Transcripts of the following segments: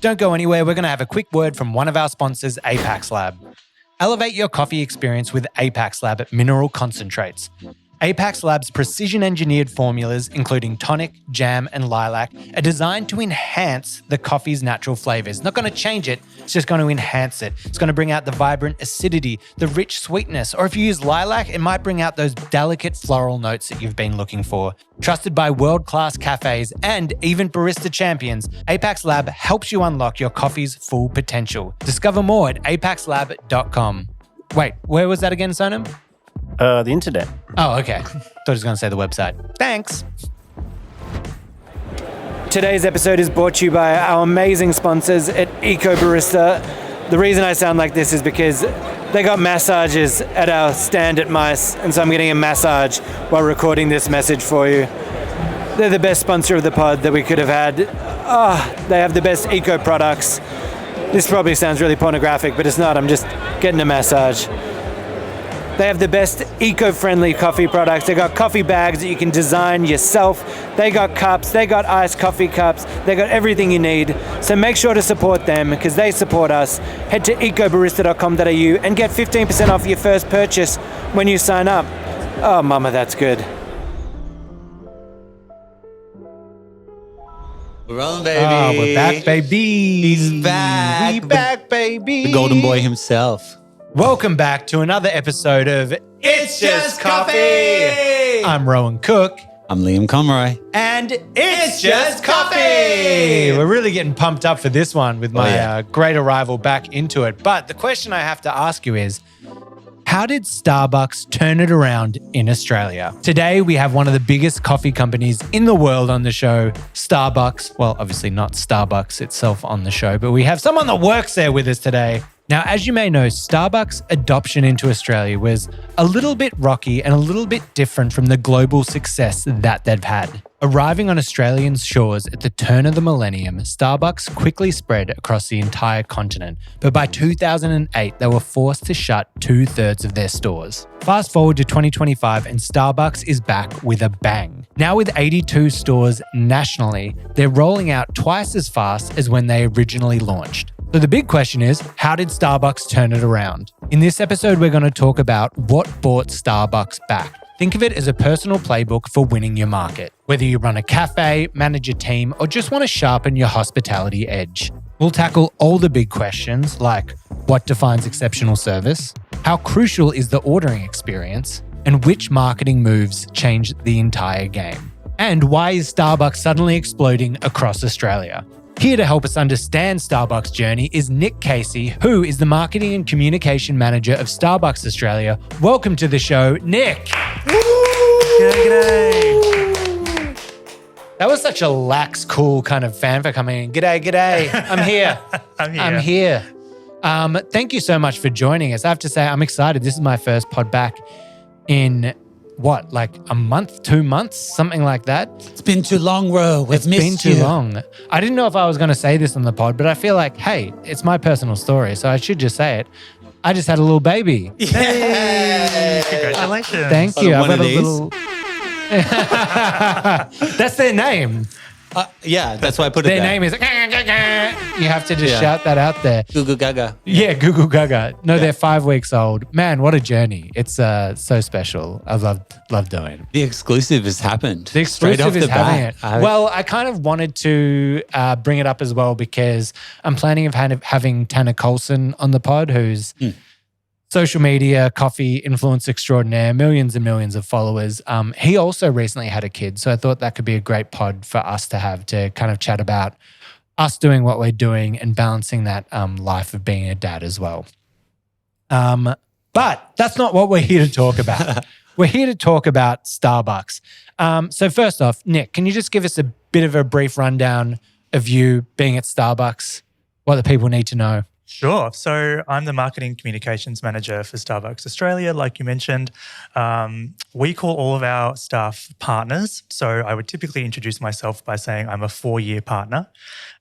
Don't go anywhere. We're going to have a quick word from one of our sponsors, Apax Lab. Elevate your coffee experience with Apax Lab mineral concentrates. Apax Lab's precision-engineered formulas, including tonic, jam, and lilac, are designed to enhance the coffee's natural flavors. Not going to change it, it's just going to enhance it. It's going to bring out the vibrant acidity, the rich sweetness, or if you use lilac, it might bring out those delicate floral notes that you've been looking for. Trusted by world-class cafes and even barista champions, Apax Lab helps you unlock your coffee's full potential. Discover more at apaxlab.com. Wait, where was that again, Sonam? The internet. Oh, okay. Thought he was going to say the website. Thanks. Today's episode is brought to you by our amazing sponsors at Eco Barista. The reason I sound like this is because they got massages at our stand at Mice, and so I'm getting a massage while recording this message for you. They're the best sponsor of the pod that we could have had. They have the best eco products. This probably sounds really pornographic, but it's not. I'm just getting a massage. They have the best eco-friendly coffee products. They got coffee bags that you can design yourself. They got cups. They got iced coffee cups. They got everything you need. So make sure to support them because they support us. Head to ecobarista.com.au and get 15% off your first purchase when you sign up. Oh, mama, that's good. We're rolling, baby. Oh, we're back, baby. He's back. We back, baby. The golden boy himself. Welcome back to another episode of It's Just Coffee. I'm Rowan Cook. I'm Liam Conroy. And it's just coffee. We're really getting pumped up for this one with my great arrival back into it. But the question I have to ask you is, how did Starbucks turn it around in Australia? Today, we have one of the biggest coffee companies in the world on the show, Starbucks. Well, obviously not Starbucks itself on the show, but we have someone that works there with us today. Now, as you may know, Starbucks' adoption into Australia was a little bit rocky and a little bit different from the global success that they've had. Arriving on Australian shores at the turn of the millennium, Starbucks quickly spread across the entire continent, but by 2008, they were forced to shut 2/3 of their stores. Fast forward to 2025 and Starbucks is back with a bang. Now with 82 stores nationally, they're rolling out twice as fast as when they originally launched. So the big question is, how did Starbucks turn it around? In this episode, we're going to talk about what brought Starbucks back. Think of it as a personal playbook for winning your market. Whether you run a cafe, manage a team, or just want to sharpen your hospitality edge. We'll tackle all the big questions like what defines exceptional service, how crucial is the ordering experience, and which marketing moves change the entire game. And why is Starbucks suddenly exploding across Australia? Here to help us understand Starbucks' journey is Nick Casey, who is the Marketing and Communication Manager of Starbucks Australia. Welcome to the show, Nick. G'day. That was such a lax, cool kind of fanfare coming in. G'day. I'm here. I'm here. Thank you so much for joining us. I have to say, I'm excited. This is my first pod back in like a month, 2 months, something like that. It's been too long, Ro. We've missed you. It's been too long. I didn't know if I was going to say this on the pod, but I feel like, hey, it's my personal story, so I should just say it. I just had a little baby. Yay! Congratulations. Thank you. One of a these? little. That's their name. Yeah, that's why I put it Their there. name is. You have to just shout that out there. Goo Goo Gaga. Yeah, Goo Goo Gaga. No, they're 5 weeks old. Man, what a journey. It's so special. I love doing it. The exclusive has happened. The exclusive Straight off is the having bat. it. Well, I kind of wanted to bring it up as well because I'm planning of having Tanner Colson on the pod, who's social media, coffee influence extraordinaire, millions and millions of followers. He also recently had a kid, so I thought that could be a great pod for us to have to kind of chat about us doing what we're doing and balancing that life of being a dad as well. But that's not what we're here to talk about. We're here to talk about Starbucks. So first off, Nick, can you just give us a bit of a brief rundown of you being at Starbucks, what the people need to know? Sure. So I'm the marketing communications manager for Starbucks Australia, like you mentioned. We call all of our staff partners. So I would typically introduce myself by saying I'm a 4-year partner.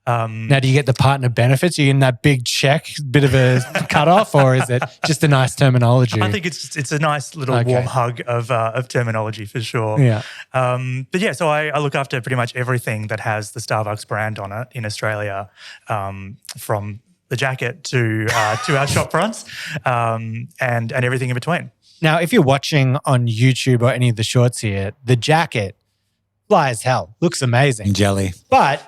Now, do you get the partner benefits? Are you in that big check, bit of a cutoff, or is it just a nice terminology? I think it's a nice little warm hug of terminology for sure. Yeah. But yeah, so I look after pretty much everything that has the Starbucks brand on it in Australia, from the jacket to our shop fronts, and everything in between. Now, if you're watching on YouTube or any of the shorts here, the jacket, fly as hell, looks amazing. Jelly. But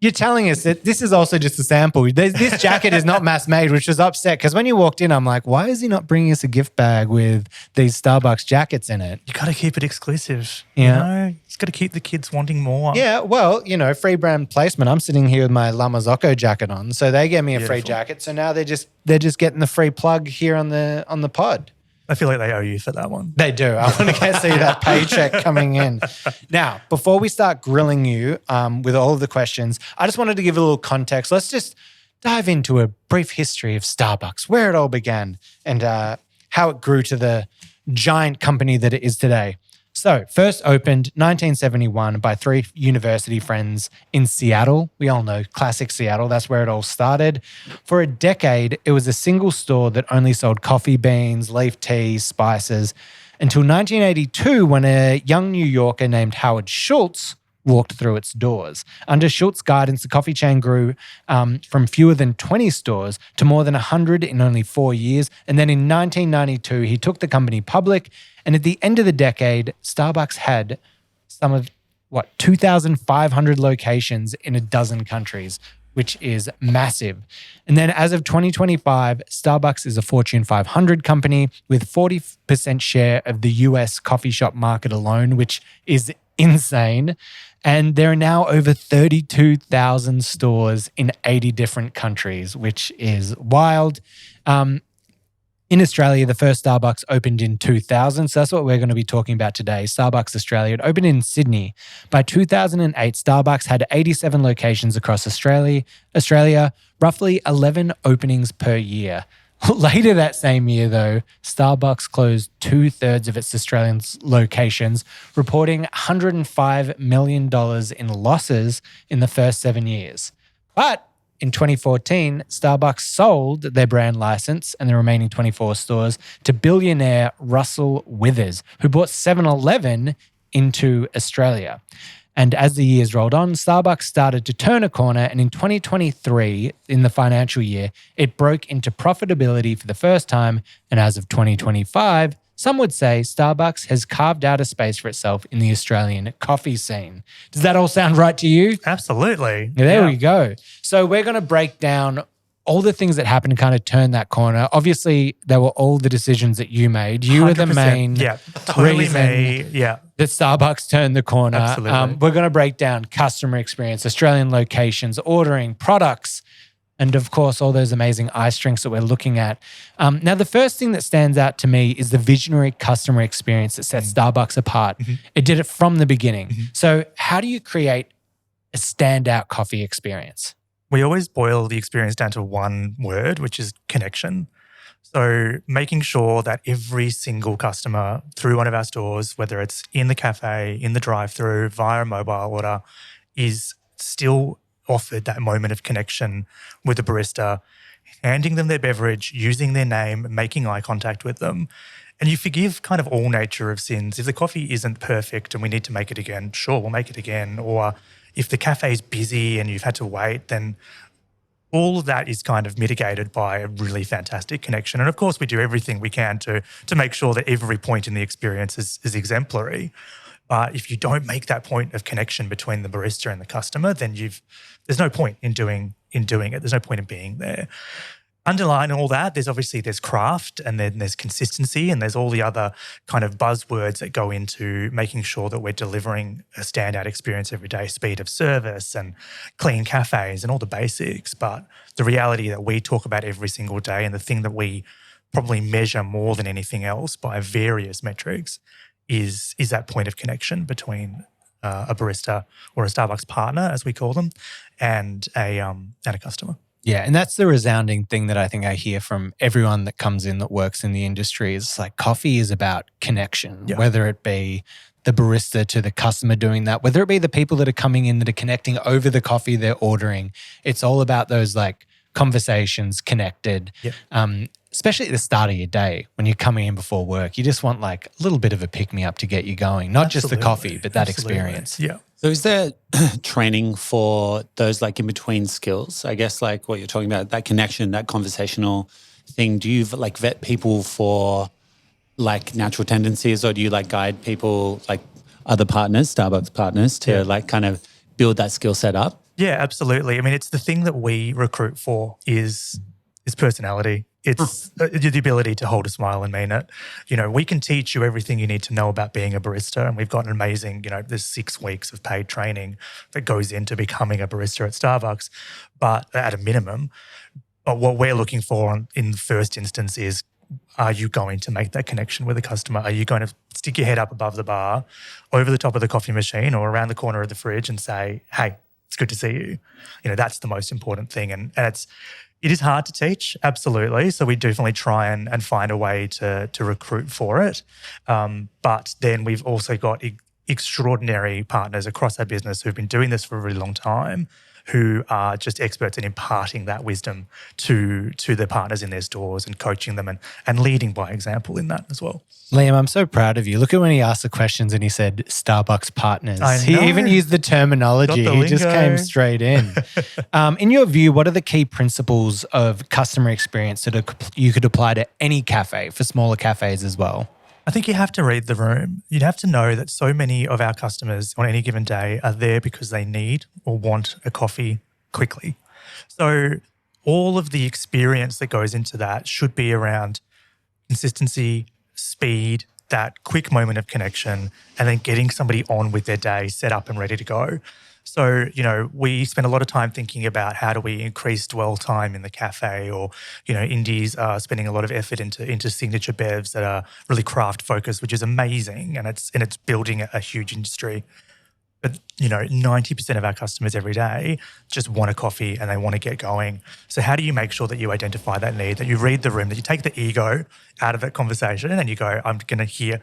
you're telling us that this is also just a sample. This jacket is not mass made, which was upset because when you walked in, I'm like, why is he not bringing us a gift bag with these Starbucks jackets in it? You got to keep it exclusive. Yeah. You know, it's got to keep the kids wanting more. Yeah, well, free brand placement. I'm sitting here with my Lamazocco jacket on, so they gave me a free jacket. So now they're just getting the free plug here on the pod. I feel like they owe you for that one. They do. I want to see that paycheck coming in. Now, before we start grilling you with all of the questions, I just wanted to give a little context. Let's just dive into a brief history of Starbucks, where it all began and how it grew to the giant company that it is today. So, first opened 1971 by 3 university friends in Seattle. We all know classic Seattle. That's where it all started. For a decade, it was a single store that only sold coffee beans, leaf tea, spices, until 1982 when a young New Yorker named Howard Schultz walked through its doors. Under Schultz's guidance, the coffee chain grew from fewer than 20 stores to more than 100 in only 4 years. And then in 1992, he took the company public. And at the end of the decade, Starbucks had some of, 2,500 locations in a dozen countries, which is massive. And then as of 2025, Starbucks is a Fortune 500 company with 40% share of the US coffee shop market alone, which is insane. And there are now over 32,000 stores in 80 different countries, which is wild. In Australia, the first Starbucks opened in 2000. So that's what we're going to be talking about today. Starbucks Australia. It opened in Sydney. By 2008, Starbucks had 87 locations across Australia, roughly 11 openings per year. Later that same year, though, Starbucks closed 2/3 of its Australian locations, reporting $105 million in losses in the first 7 years. But in 2014, Starbucks sold their brand license and the remaining 24 stores to billionaire Russell Withers, who brought 7-Eleven into Australia. And as the years rolled on, Starbucks started to turn a corner, and in 2023, in the financial year, it broke into profitability for the first time. And as of 2025, some would say Starbucks has carved out a space for itself in the Australian coffee scene. Does that all sound right to you? Absolutely. There we go. So we're going to break down all the things that happened to kind of turn that corner. Obviously, there were all the decisions that you made. You were the 100%. main Totally reason me. that Starbucks turned the corner. Absolutely. We're going to break down customer experience, Australian locations, ordering, products, and of course, all those amazing ice drinks that we're looking at. Now, the first thing that stands out to me is the visionary customer experience that sets Starbucks apart. Mm-hmm. It did it from the beginning. Mm-hmm. So how do you create a standout coffee experience? We always boil the experience down to one word, which is connection. So making sure that every single customer through one of our stores, whether it's in the cafe, in the drive-through, via a mobile order, is still offered that moment of connection with the barista, handing them their beverage, using their name, making eye contact with them. And you forgive kind of all nature of sins. If the coffee isn't perfect and we need to make it again, sure, we'll make it again. Or if the cafe is busy and you've had to wait, then all of that is kind of mitigated by a really fantastic connection. And of course, we do everything we can to make sure that every point in the experience is exemplary. But if you don't make that point of connection between the barista and the customer, then there's no point in doing it. There's no point in being there. Underlying all that, there's craft, and then there's consistency, and there's all the other kind of buzzwords that go into making sure that we're delivering a standout experience every day, speed of service and clean cafes and all the basics. But the reality that we talk about every single day, and the thing that we probably measure more than anything else by various metrics, is that point of connection between a barista or a Starbucks partner, as we call them, and a customer. Yeah, and that's the resounding thing that I think I hear from everyone that comes in that works in the industry is like coffee is about connection, whether it be the barista to the customer doing that, whether it be the people that are coming in that are connecting over the coffee they're ordering. It's all about those like conversations connected, especially at the start of your day when you're coming in before work. You just want like a little bit of a pick-me-up to get you going, not just the coffee, but that experience. Yeah. So is there training for those like in-between skills? I guess like what you're talking about, that connection, that conversational thing. Do you like vet people for like natural tendencies, or do you like guide people like other partners, Starbucks partners, to like kind of build that skill set up? Yeah, absolutely. I mean, it's the thing that we recruit for is personality. It's the ability to hold a smile and mean it. You know, we can teach you everything you need to know about being a barista, and we've got an amazing, there's 6 weeks of paid training that goes into becoming a barista at Starbucks, but at a minimum. But what we're looking for in the first instance is, are you going to make that connection with a customer? Are you going to stick your head up above the bar, over the top of the coffee machine or around the corner of the fridge and say, hey, it's good to see you? That's the most important thing. And it is hard to teach, absolutely. So we definitely try and find a way to recruit for it. But then we've also got extraordinary partners across our business who've been doing this for a really long time, who are just experts in imparting that wisdom to their partners in their stores and coaching them and leading by example in that as well. Liam, I'm so proud of you. Look at when he asked the questions and he said Starbucks partners. I know. He even used the terminology. He just came straight in. In your view, what are the key principles of customer experience that you could apply to any cafe, for smaller cafes as well? I think you have to read the room. You'd have to know that so many of our customers on any given day are there because they need or want a coffee quickly. So all of the experience that goes into that should be around consistency, speed, that quick moment of connection, and then getting somebody on with their day set up and ready to go. So, we spend a lot of time thinking about how do we increase dwell time in the cafe, or, indies are spending a lot of effort into signature bevs that are really craft focused, which is amazing, and it's building a huge industry. But, 90% of our customers every day just want a coffee and they want to get going. So how do you make sure that you identify that need, that you read the room, that you take the ego out of that conversation and you go, I'm going to here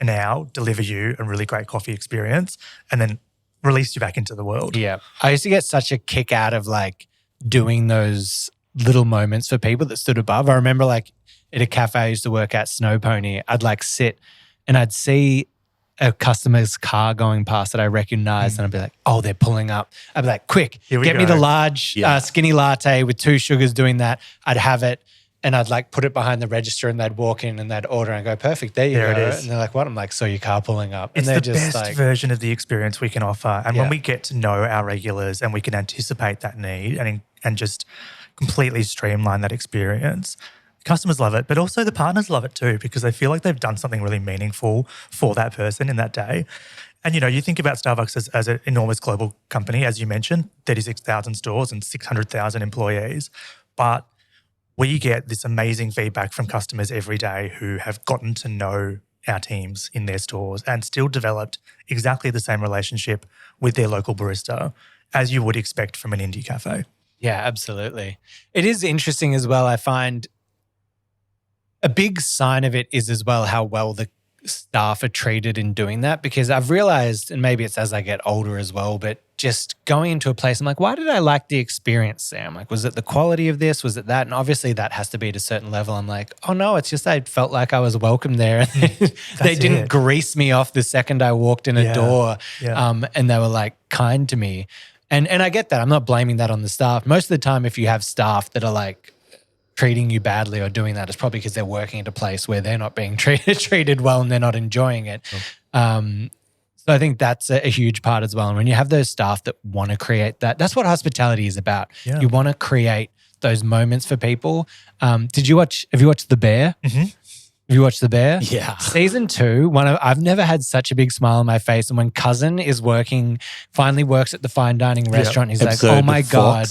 now deliver you a really great coffee experience, and then release you back into the world. Yeah. I used to get such a kick out of like doing those little moments for people that stood above. I remember like at a cafe I used to work at, Snow Pony, I'd like sit and I'd see a customer's car going past that I recognized and I'd be like, oh, they're pulling up. I'd be like, quick, get me the large skinny latte with 2 sugars doing that. I'd have it and I'd like put it behind the register and they'd walk in and they'd order and go, perfect, there you go. It is. And they're like, what? I'm like, so your car pulling up. It's and they're the just best like, version of the experience we can offer. And when we get to know our regulars and we can anticipate that need and just completely streamline that experience, customers love it, but also the partners love it too, because they feel like they've done something really meaningful for that person in that day. And, you think about Starbucks as an enormous global company, as you mentioned, 36,000 stores and 600,000 employees. But we get this amazing feedback from customers every day who have gotten to know our teams in their stores and still developed exactly the same relationship with their local barista as you would expect from an indie cafe. Yeah, absolutely. It is interesting as well. I find a big sign of it is as well how well the staff are treated in doing that, because I've realized, and maybe it's as I get older as well, but just going into a place, I'm like, why did I like the experience there? I'm like, was it the quality of this? Was it that? And obviously that has to be at a certain level. I'm like, oh no, it's just I felt like I was welcome there. They didn't grease me off the second I walked in a door. And they were like kind to me. And I get that. I'm not blaming that on the staff. Most of the time, if you have staff that are like treating you badly or doing that, it's probably because they're working at a place where they're not being treated well and they're not enjoying it. So I think that's a huge part as well. And when you have those staff that want to create that, that's what hospitality is about. Yeah. You want to create those moments for people. Have you watched The Bear? Mm-hmm. Have you watched The Bear? Yeah. Season 2, I've never had such a big smile on my face. And when Cousin is finally works at the fine dining restaurant, he's like, oh my God,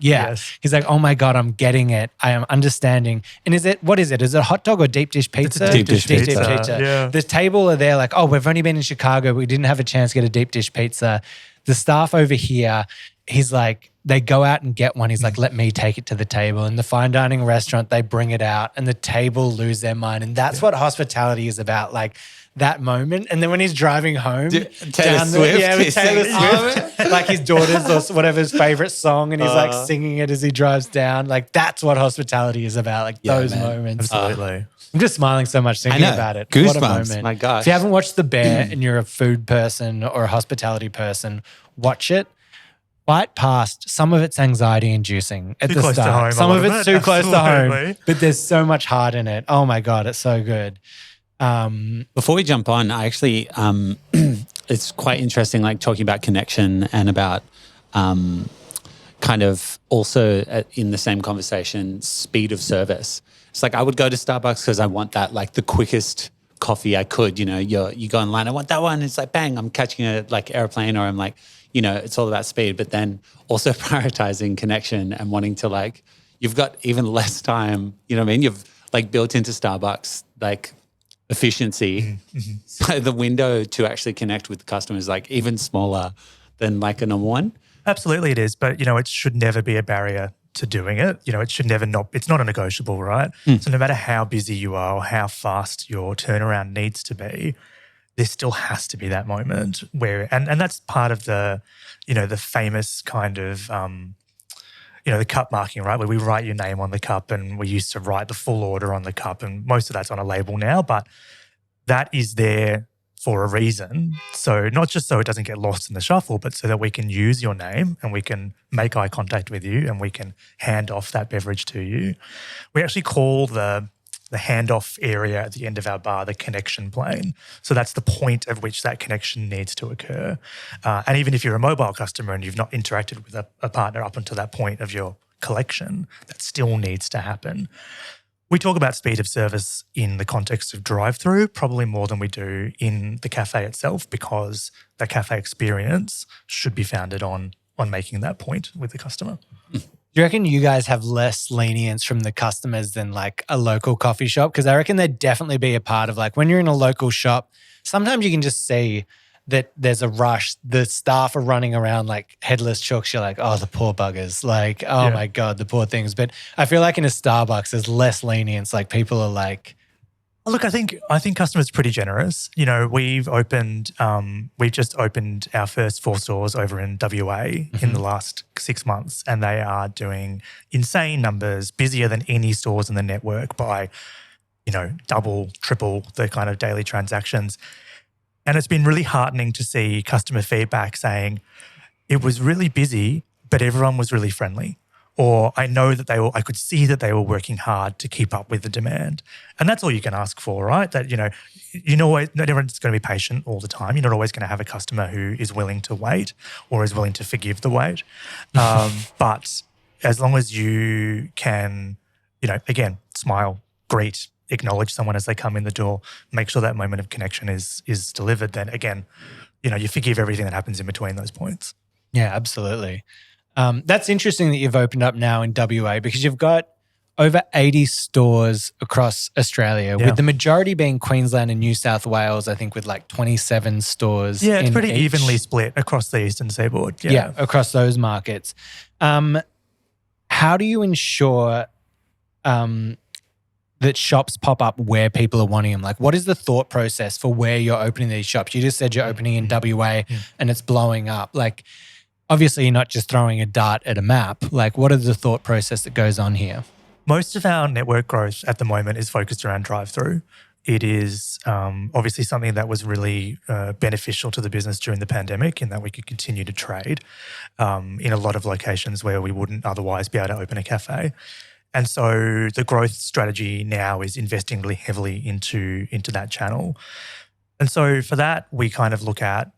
he's like, oh my God, I'm getting it. I am understanding. And what is it? Is it a hot dog or deep dish pizza? It's a deep dish pizza. Yeah. The table are there like, oh, we've only been in Chicago. We didn't have a chance to get a deep dish pizza. the staff over here, he's like, they go out and get one. He's like, let me take it to the table. In the fine dining restaurant, they bring it out and the table lose their mind. And that's what hospitality is about, like that moment. And then when he's driving home, with Taylor Swift, like his daughter's or whatever his favorite song, and he's like singing it as he drives down. Like that's what hospitality is about, like those moments. Absolutely. I'm just smiling so much thinking about it. Goosebumps. What a moment. My gosh. If you haven't watched The Bear and you're a food person or a hospitality person, watch it. Right past, some of it's anxiety inducing at the start. Some of it's too close to home, but there's so much heart in it. Oh my God, it's so good. Before we jump on, I actually, it's quite interesting, like talking about connection and about kind of also in the same conversation, speed of service. It's like I would go to Starbucks because I want that, like the quickest coffee I could. You know, you go online, I want that one. It's like, bang, I'm catching a like airplane, or I'm like, you know, it's all about speed, but then also prioritizing connection and wanting to like, you've got even less time, you know what I mean? You've like built into Starbucks, like efficiency. Mm-hmm. So the window to actually connect with the customer is like even smaller than like a normal one. Absolutely it is. But, you know, it should never be a barrier to doing it. You know, it should never not, it's not a negotiable, right? So no matter how busy you are or how fast your turnaround needs to be, there still has to be that moment where, and that's part of the, you know, the famous kind of, you know, the cup marking, right? Where we write your name on the cup, and we used to write the full order on the cup, and most of that's on a label now, but that is there for a reason. So not just so it doesn't get lost in the shuffle, but so that we can use your name and we can make eye contact with you and we can hand off that beverage to you. We actually call the handoff area at the end of our bar the connection plane. So that's the point at which that connection needs to occur. And even if you're a mobile customer and you've not interacted with a partner up until that point of your collection, that still needs to happen. We talk about speed of service in the context of drive-through probably more than we do in the cafe itself, because the cafe experience should be founded on making that point with the customer. Do you reckon you guys have less lenience from the customers than like a local coffee shop? Because I reckon there'd definitely be a part of like when you're in a local shop, sometimes you can just see that there's a rush. The staff are running around like headless chooks. You're like, oh, the poor buggers. Like, oh my God, the poor things. But I feel like in a Starbucks, there's less lenience. Like people are like, look, I think customers are pretty generous. You know, we've just opened our first 4 stores over in WA in the last 6 months, and they are doing insane numbers, busier than any stores in the network by, you know, double, triple the kind of daily transactions. And it's been really heartening to see customer feedback saying it was really busy, but everyone was really friendly. Or I know that I could see that they were working hard to keep up with the demand. And that's all you can ask for, right? That, you know, not everyone's going to be patient all the time. You're not always going to have a customer who is willing to wait or is willing to forgive the wait. But as long as you can, you know, again, smile, greet, acknowledge someone as they come in the door, make sure that moment of connection is delivered, then again, you know, you forgive everything that happens in between those points. Yeah, absolutely. That's interesting that you've opened up now in WA, because you've got over 80 stores across Australia, with the majority being Queensland and New South Wales, I think with like 27 stores. Yeah, it's pretty evenly split across the eastern seaboard. Yeah, across those markets. How do you ensure that shops pop up where people are wanting them? Like, what is the thought process for where you're opening these shops? You just said you're opening in WA and it's blowing up. Like, obviously, you're not just throwing a dart at a map. Like, what is the thought process that goes on here? Most of our network growth at the moment is focused around drive-through. It is obviously something that was really beneficial to the business during the pandemic, in that we could continue to trade in a lot of locations where we wouldn't otherwise be able to open a cafe. And so the growth strategy now is investing really heavily into that channel. And so for that, we kind of look at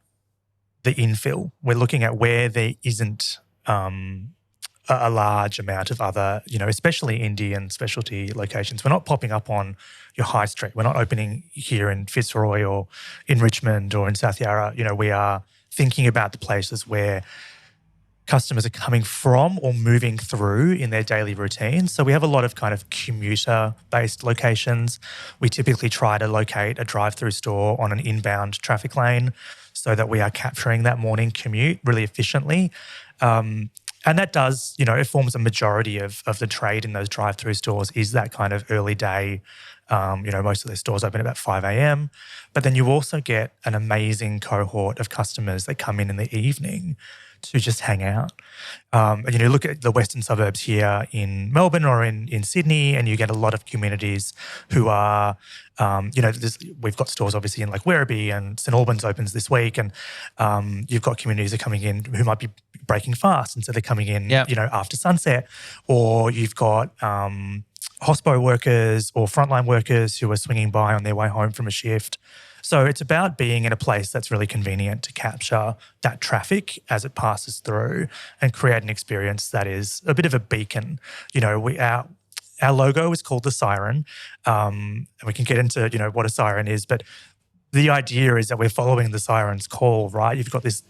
the infill. We're looking at where there isn't a large amount of other, you know, especially indie and specialty locations. We're not popping up on your high street. We're not opening here in Fitzroy or in Richmond or in South Yarra. You know, we are thinking about the places where customers are coming from or moving through in their daily routines. So we have a lot of kind of commuter-based locations. We typically try to locate a drive-through store on an inbound traffic lane. so that we are capturing that morning commute really efficiently. And that does, it forms a majority of the trade in those drive-through stores is that kind of early day. Most of their stores open about 5 a.m. But then you also get an amazing cohort of customers that come in the evening to just hang out. And look at the western suburbs here in Melbourne or in Sydney, and you get a lot of communities who are, we've got stores obviously in like Werribee, and St Albans opens this week, and you've got communities that are coming in who might be breaking fast, and so they're coming in, after sunset, or you've got hospo workers or frontline workers who are swinging by on their way home from a shift. So it's about being in a place that's really convenient to capture that traffic as it passes through and create an experience that is a bit of a beacon. Our logo is called the siren, and we can get into what a siren is, but the idea is that we're following the siren's call, right? You've got this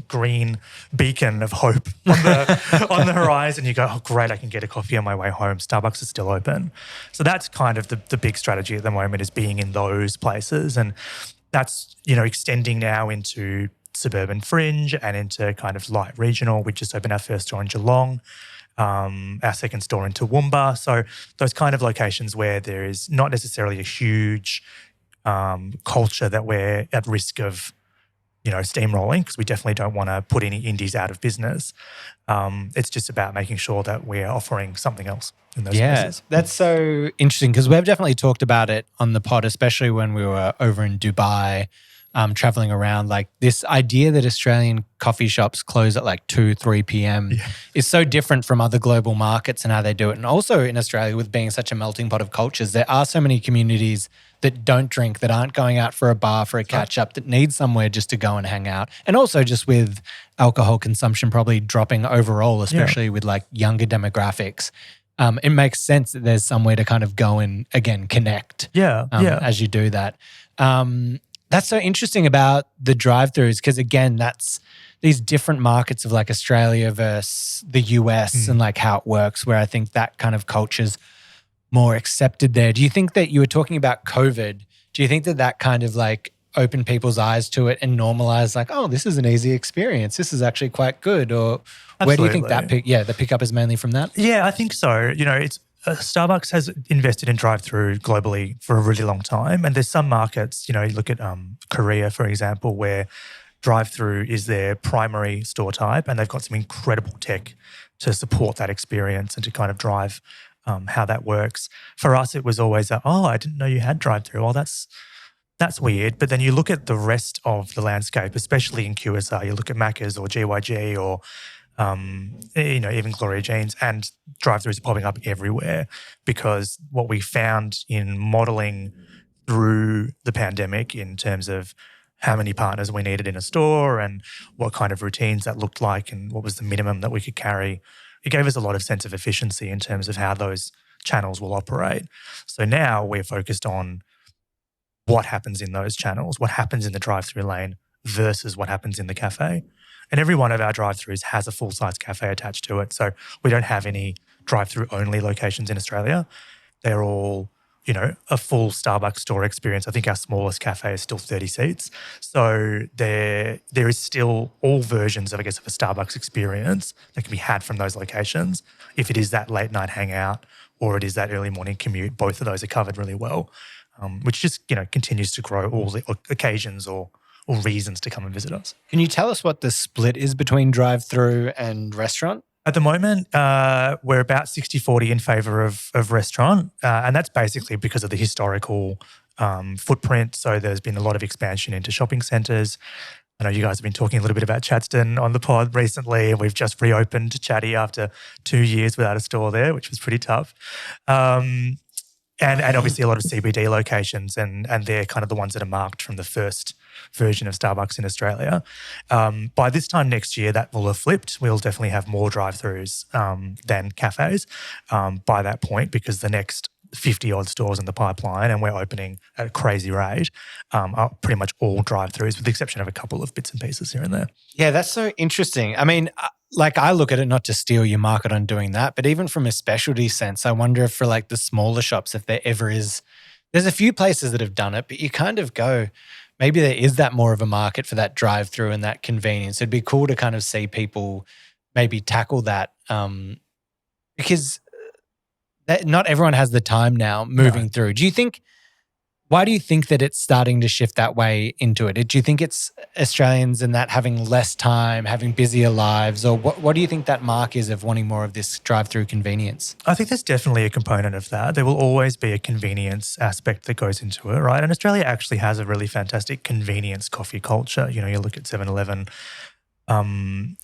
green beacon of hope on the horizon. You go, oh, great, I can get a coffee on my way home. Starbucks is still open. So that's kind of the big strategy at the moment, is being in those places. And that's, extending now into suburban fringe and into kind of light regional. We just opened our first store in Geelong, our second store in Toowoomba. So those kind of locations where there is not necessarily a huge culture that we're at risk of, steamrolling, because we definitely don't want to put any indies out of business. It's just about making sure that we're offering something else in those places. That's so interesting, because we've definitely talked about it on the pod, especially when we were over in Dubai, traveling around. Like, this idea that Australian coffee shops close at like 2, 3 p.m. is so different from other global markets and how they do it. And also in Australia, with being such a melting pot of cultures, there are so many communities that don't drink, that aren't going out for a bar for a catch-up, that need somewhere just to go and hang out. And also just with alcohol consumption probably dropping overall, especially with like younger demographics, it makes sense that there's somewhere to kind of go and, again, connect as you do that. That's so interesting about the drive-thrus, because, again, that's these different markets of like Australia versus the US and like how it works, where I think that kind of culture's more accepted there. Do you think that, you were talking about COVID, do you think that kind of like opened people's eyes to it and normalized like, oh, this is an easy experience, this is actually quite good? Or where do you think that the pickup is mainly from that? Yeah, I think so. It's Starbucks has invested in drive-through globally for a really long time, and there's some markets, you look at Korea, for example, where drive-through is their primary store type, and they've got some incredible tech to support that experience and to kind of drive how that works. For us, it was always I didn't know you had drive-through. Well, that's weird. But then you look at the rest of the landscape, especially in QSR. You look at Macca's or GYG or even Gloria Jean's, and drive-throughs are popping up everywhere, because what we found in modelling through the pandemic in terms of how many partners we needed in a store and what kind of routines that looked like and what was the minimum that we could carry, it gave us a lot of sense of efficiency in terms of how those channels will operate. So now we're focused on what happens in those channels, what happens in the drive-through lane versus what happens in the cafe. And every one of our drive-throughs has a full-size cafe attached to it. So we don't have any drive-through only locations in Australia. They're all, a full Starbucks store experience. I think our smallest cafe is still 30 seats. So there is still all versions of, of a Starbucks experience that can be had from those locations. If it is that late night hangout or it is that early morning commute, both of those are covered really well, which just, continues to grow all the occasions or reasons to come and visit us. Can you tell us what the split is between drive-through and restaurant? At the moment, we're about 60-40 in favour of restaurant, and that's basically because of the historical footprint. So there's been a lot of expansion into shopping centres. I know you guys have been talking a little bit about Chadstone on the pod recently, and we've just reopened Chatty after 2 years without a store there, which was pretty tough. And obviously a lot of CBD locations, and they're kind of the ones that are marked from the first version of Starbucks in Australia. By this time next year, that will have flipped. We'll definitely have more drive-throughs than cafes by that point, because the next 50-odd stores in the pipeline, and we're opening at a crazy rate, are pretty much all drive-throughs, with the exception of a couple of bits and pieces here and there. Yeah, that's so interesting. I mean, like, I look at it, not to steal your market on doing that, but even from a specialty sense, I wonder if for like the smaller shops, if there ever is, there's a few places that have done it, but you kind of go, maybe there is that more of a market for that drive-through and that convenience. It'd be cool to kind of see people maybe tackle that because not everyone has the time now moving through. Why do you think that it's starting to shift that way into it? Do you think it's Australians and that having less time, having busier lives, or what do you think that mark is of wanting more of this drive-through convenience? I think there's definitely a component of that. There will always be a convenience aspect that goes into it, right? And Australia actually has a really fantastic convenience coffee culture. You look at 7-Eleven, and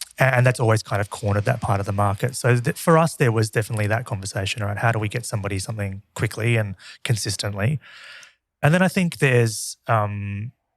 that's always kind of cornered that part of the market. So for us, there was definitely that conversation around how do we get somebody something quickly and consistently. And then I think there's a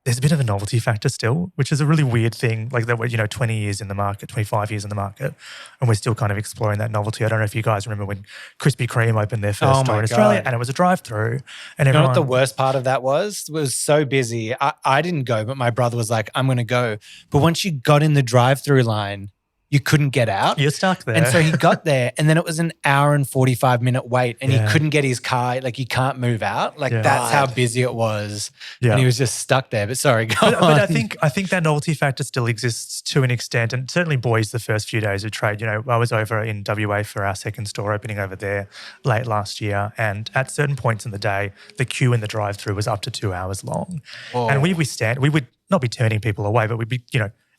bit of a novelty factor still, which is a really weird thing. Like that we're 20 years in the market, 25 years in the market, and we're still kind of exploring that novelty. I don't know if you guys remember when Krispy Kreme opened their first store in Australia, and it was a drive-through. And you know what the worst part of that was? It was so busy. I didn't go, but my brother was like, "I'm going to go." But once you got in the drive-through line, you couldn't get out. You're stuck there. And so he got there and then it was an hour and 45-minute wait and he couldn't get his car. Like he can't move out. Like that's how busy it was. Yeah. And he was just stuck there. But sorry, go on. But I think that novelty factor still exists to an extent, and certainly boys the first few days of trade. I was over in WA for our second store opening over there late last year, and at certain points in the day, the queue in the drive-through was up to 2 hours long. Whoa. And we would not be turning people away, but we'd be,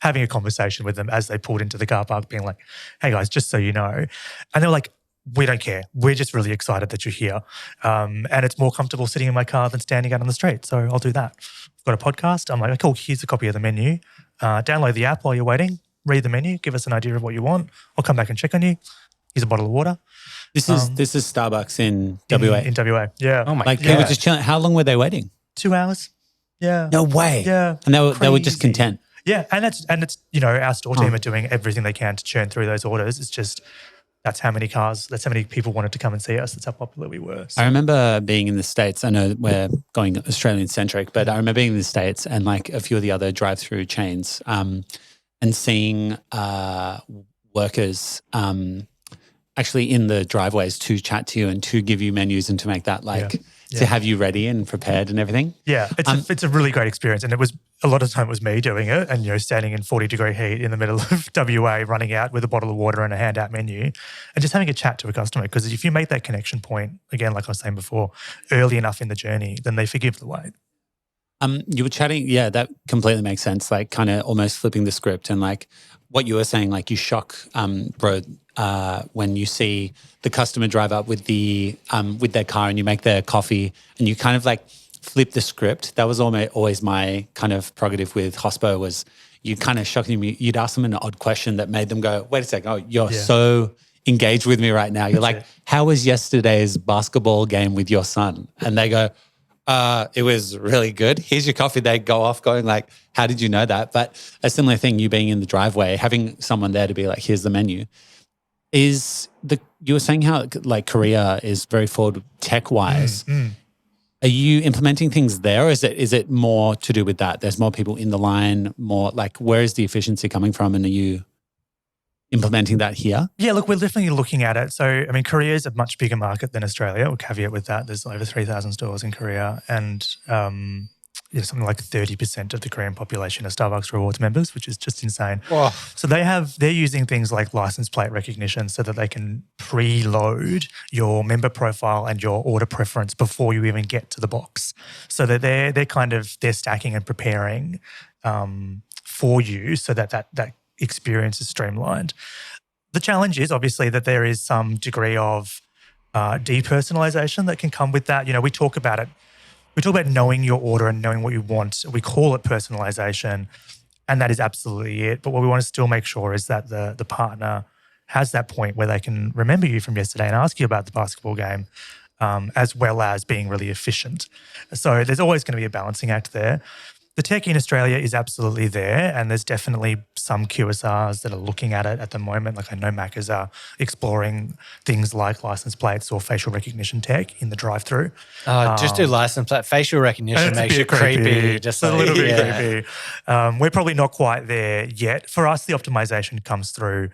having a conversation with them as they pulled into the car park being like, "Hey guys, just so you know." And they were like, "We don't care. We're just really excited that you're here. And it's more comfortable sitting in my car than standing out on the street. So I'll do that. I've got a podcast." I'm like, "Cool, here's a copy of the menu. Download the app while you're waiting. Read the menu. Give us an idea of what you want. I'll come back and check on you. Here's a bottle of water." This is Starbucks in WA. In WA, yeah. Oh my God. They were just chilling. How long were they waiting? 2 hours. Yeah. No way. Yeah. And they were just content. Yeah, and it's our store team are doing everything they can to churn through those orders. It's just that's how many people wanted to come and see us. That's how popular we were. So. I remember being in the States. I know we're going Australian centric, but I remember being in the States and like a few of the other drive-through chains, and seeing workers actually in the driveways to chat to you and to give you menus and to make that to have you ready and prepared and everything. Yeah, it's a really great experience, and it was a lot of the time it was me doing it, and standing in 40-degree heat in the middle of WA, running out with a bottle of water and a handout menu, and just having a chat to a customer. Because if you make that connection point again, like I was saying before, early enough in the journey, then they forgive the wait. You were chatting, that completely makes sense. Like kind of almost flipping the script, and like what you were saying, like you shock, bro. When you see the customer drive up with with their car and you make their coffee and you kind of like flip the script. That was always my kind of prerogative with hospo was you kind of shock them. You'd ask them an odd question that made them go, "Wait a second, oh, you're so engaged with me right now." You're like, "How was yesterday's basketball game with your son?" And they go, "It was really good. Here's your coffee." They go off going like, "How did you know that?" But a similar thing, you being in the driveway, having someone there to be like, "Here's the menu." You were saying how like Korea is very forward tech-wise. Are you implementing things there, or is it more to do with that? There's more people in the line, more like where is the efficiency coming from, and are you implementing that here? Yeah, look, we're definitely looking at it. So, I mean, Korea is a much bigger market than Australia. We'll caveat with that. There's over 3,000 stores in Korea, and something like 30% of the Korean population are Starbucks Rewards members, which is just insane. Whoa. So they're using things like license plate recognition so that they can preload your member profile and your order preference before you even get to the box. So that they're stacking and preparing for you so that experience is streamlined. The challenge is obviously that there is some degree of depersonalization that can come with that. We talk about it. We talk about knowing your order and knowing what you want. We call it personalization, and that is absolutely it. But what we want to still make sure is that the partner has that point where they can remember you from yesterday and ask you about the basketball game, as well as being really efficient. So there's always going to be a balancing act there. The tech in Australia is absolutely there, and there's definitely some QSRs that are looking at it at the moment. Like I know Macca's are exploring things like license plates or facial recognition tech in the drive-through. Just do license plate. Facial recognition makes you creepy. Just a little bit creepy. We're probably not quite there yet. For us, the optimization comes through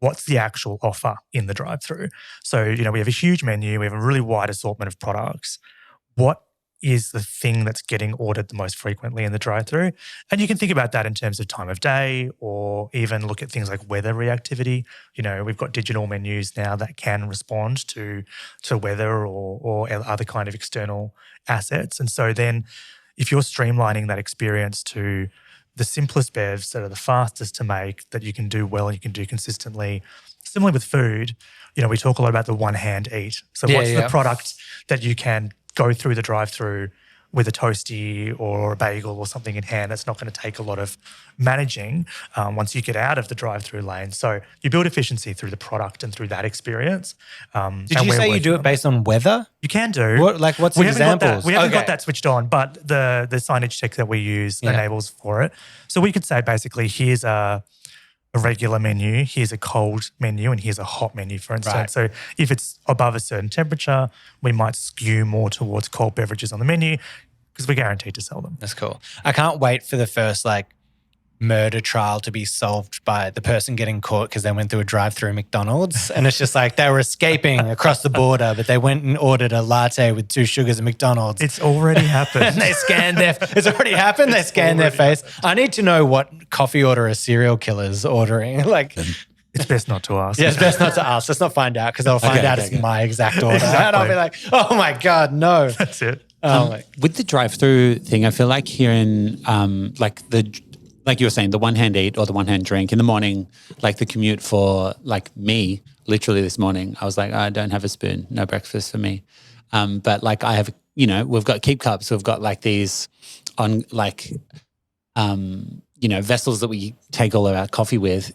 what's the actual offer in the drive-through. So, we have a huge menu. We have a really wide assortment of products. What is the thing that's getting ordered the most frequently in the drive-thru. And you can think about that in terms of time of day, or even look at things like weather reactivity. We've got digital menus now that can respond to weather or other kind of external assets. And so then if you're streamlining that experience to the simplest bevs that are the fastest to make, that you can do well and you can do consistently. Similarly with food, we talk a lot about the one-hand eat. So what's the product that you can go through the drive-through with a toasty or a bagel or something in hand that's not going to take a lot of managing once you get out of the drive-through lane. So you build efficiency through the product and through that experience. Did you say you do it based on weather? You can do. What's the examples? We haven't got that switched on, but the signage tech that we use enables for it. So we could say basically, here's a regular menu, here's a cold menu, and here's a hot menu, for instance. Right. So if it's above a certain temperature, we might skew more towards cold beverages on the menu because we're guaranteed to sell them. That's cool. I can't wait for the first murder trial to be solved by the person getting caught because they went through a drive-through McDonald's, and it's just they were escaping across the border, but they went and ordered a latte with 2 sugars at McDonald's. It's already happened. And they scanned it's already happened. They scanned their face. I need to know what coffee order a serial killer's ordering. It's best not to ask. Yeah, it's best not to ask. Let's not find out because they'll find out it's my exact order. Exactly. And I'll be like, oh my God, no. That's it. With the drive-through thing, I feel like here in like you were saying, the one-hand eat or the one-hand drink in the morning, the commute for me, literally this morning, I was like, I don't have a spoon, no breakfast for me. But I have, we've got keep cups, we've got these on vessels that we take all of our coffee with.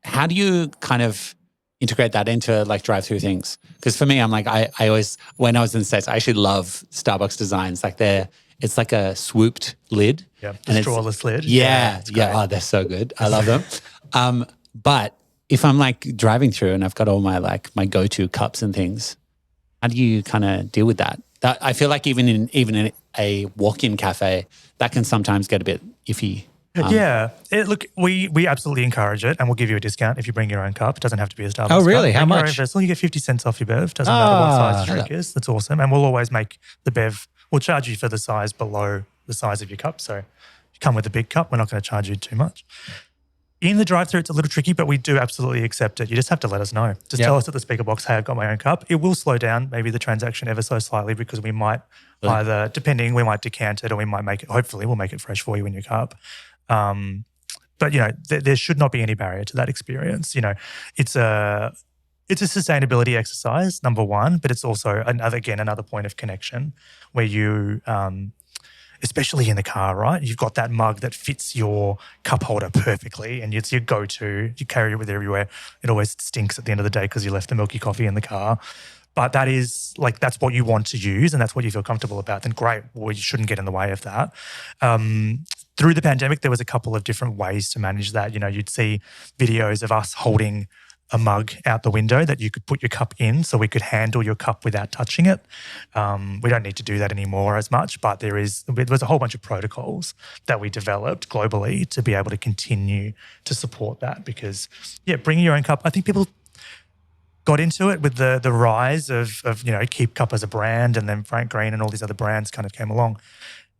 How do you kind of integrate that into drive-through things? Because for me, I'm I always, when I was in the States, I actually love Starbucks designs. It's like a swooped lid. Yeah, the strawless lid. Yeah. Oh, they're so good. I love them. But if I'm driving through and I've got all my my go-to cups and things, how do you kind of deal with that? I feel like even in a walk-in cafe, that can sometimes get a bit iffy. Look, we absolutely encourage it, and we'll give you a discount if you bring your own cup. It doesn't have to be a Starbucks. Oh, really? Cup. How Bring much? Your own vessel, you get 50 cents off your bev. Doesn't matter what size the drink is. That's awesome. And we'll always make the bev. We'll charge you for the size below the size of your cup. So if you come with a big cup, we're not going to charge you too much. In the drive-thru, it's a little tricky, but we do absolutely accept it. You just have to let us know. Just tell us at the speaker box, hey, I've got my own cup. It will slow down maybe the transaction ever so slightly because we might either, depending, we might decant it or we might make it, hopefully we'll make it fresh for you in your cup. But, there should not be any barrier to that experience. It's a sustainability exercise, number one, but it's also another point of connection where you, especially in the car, right? You've got that mug that fits your cup holder perfectly and it's your go-to. You carry it with everywhere. It always stinks at the end of the day because you left the milky coffee in the car. But that is that's what you want to use and that's what you feel comfortable about. Then great, well, you shouldn't get in the way of that. Through the pandemic, there was a couple of different ways to manage that. You'd see videos of us holding a mug out the window that you could put your cup in so we could handle your cup without touching it. We don't need to do that anymore as much, but there was a whole bunch of protocols that we developed globally to be able to continue to support that because, bringing your own cup, I think people got into it with the rise of Keep Cup as a brand, and then Frank Green and all these other brands kind of came along.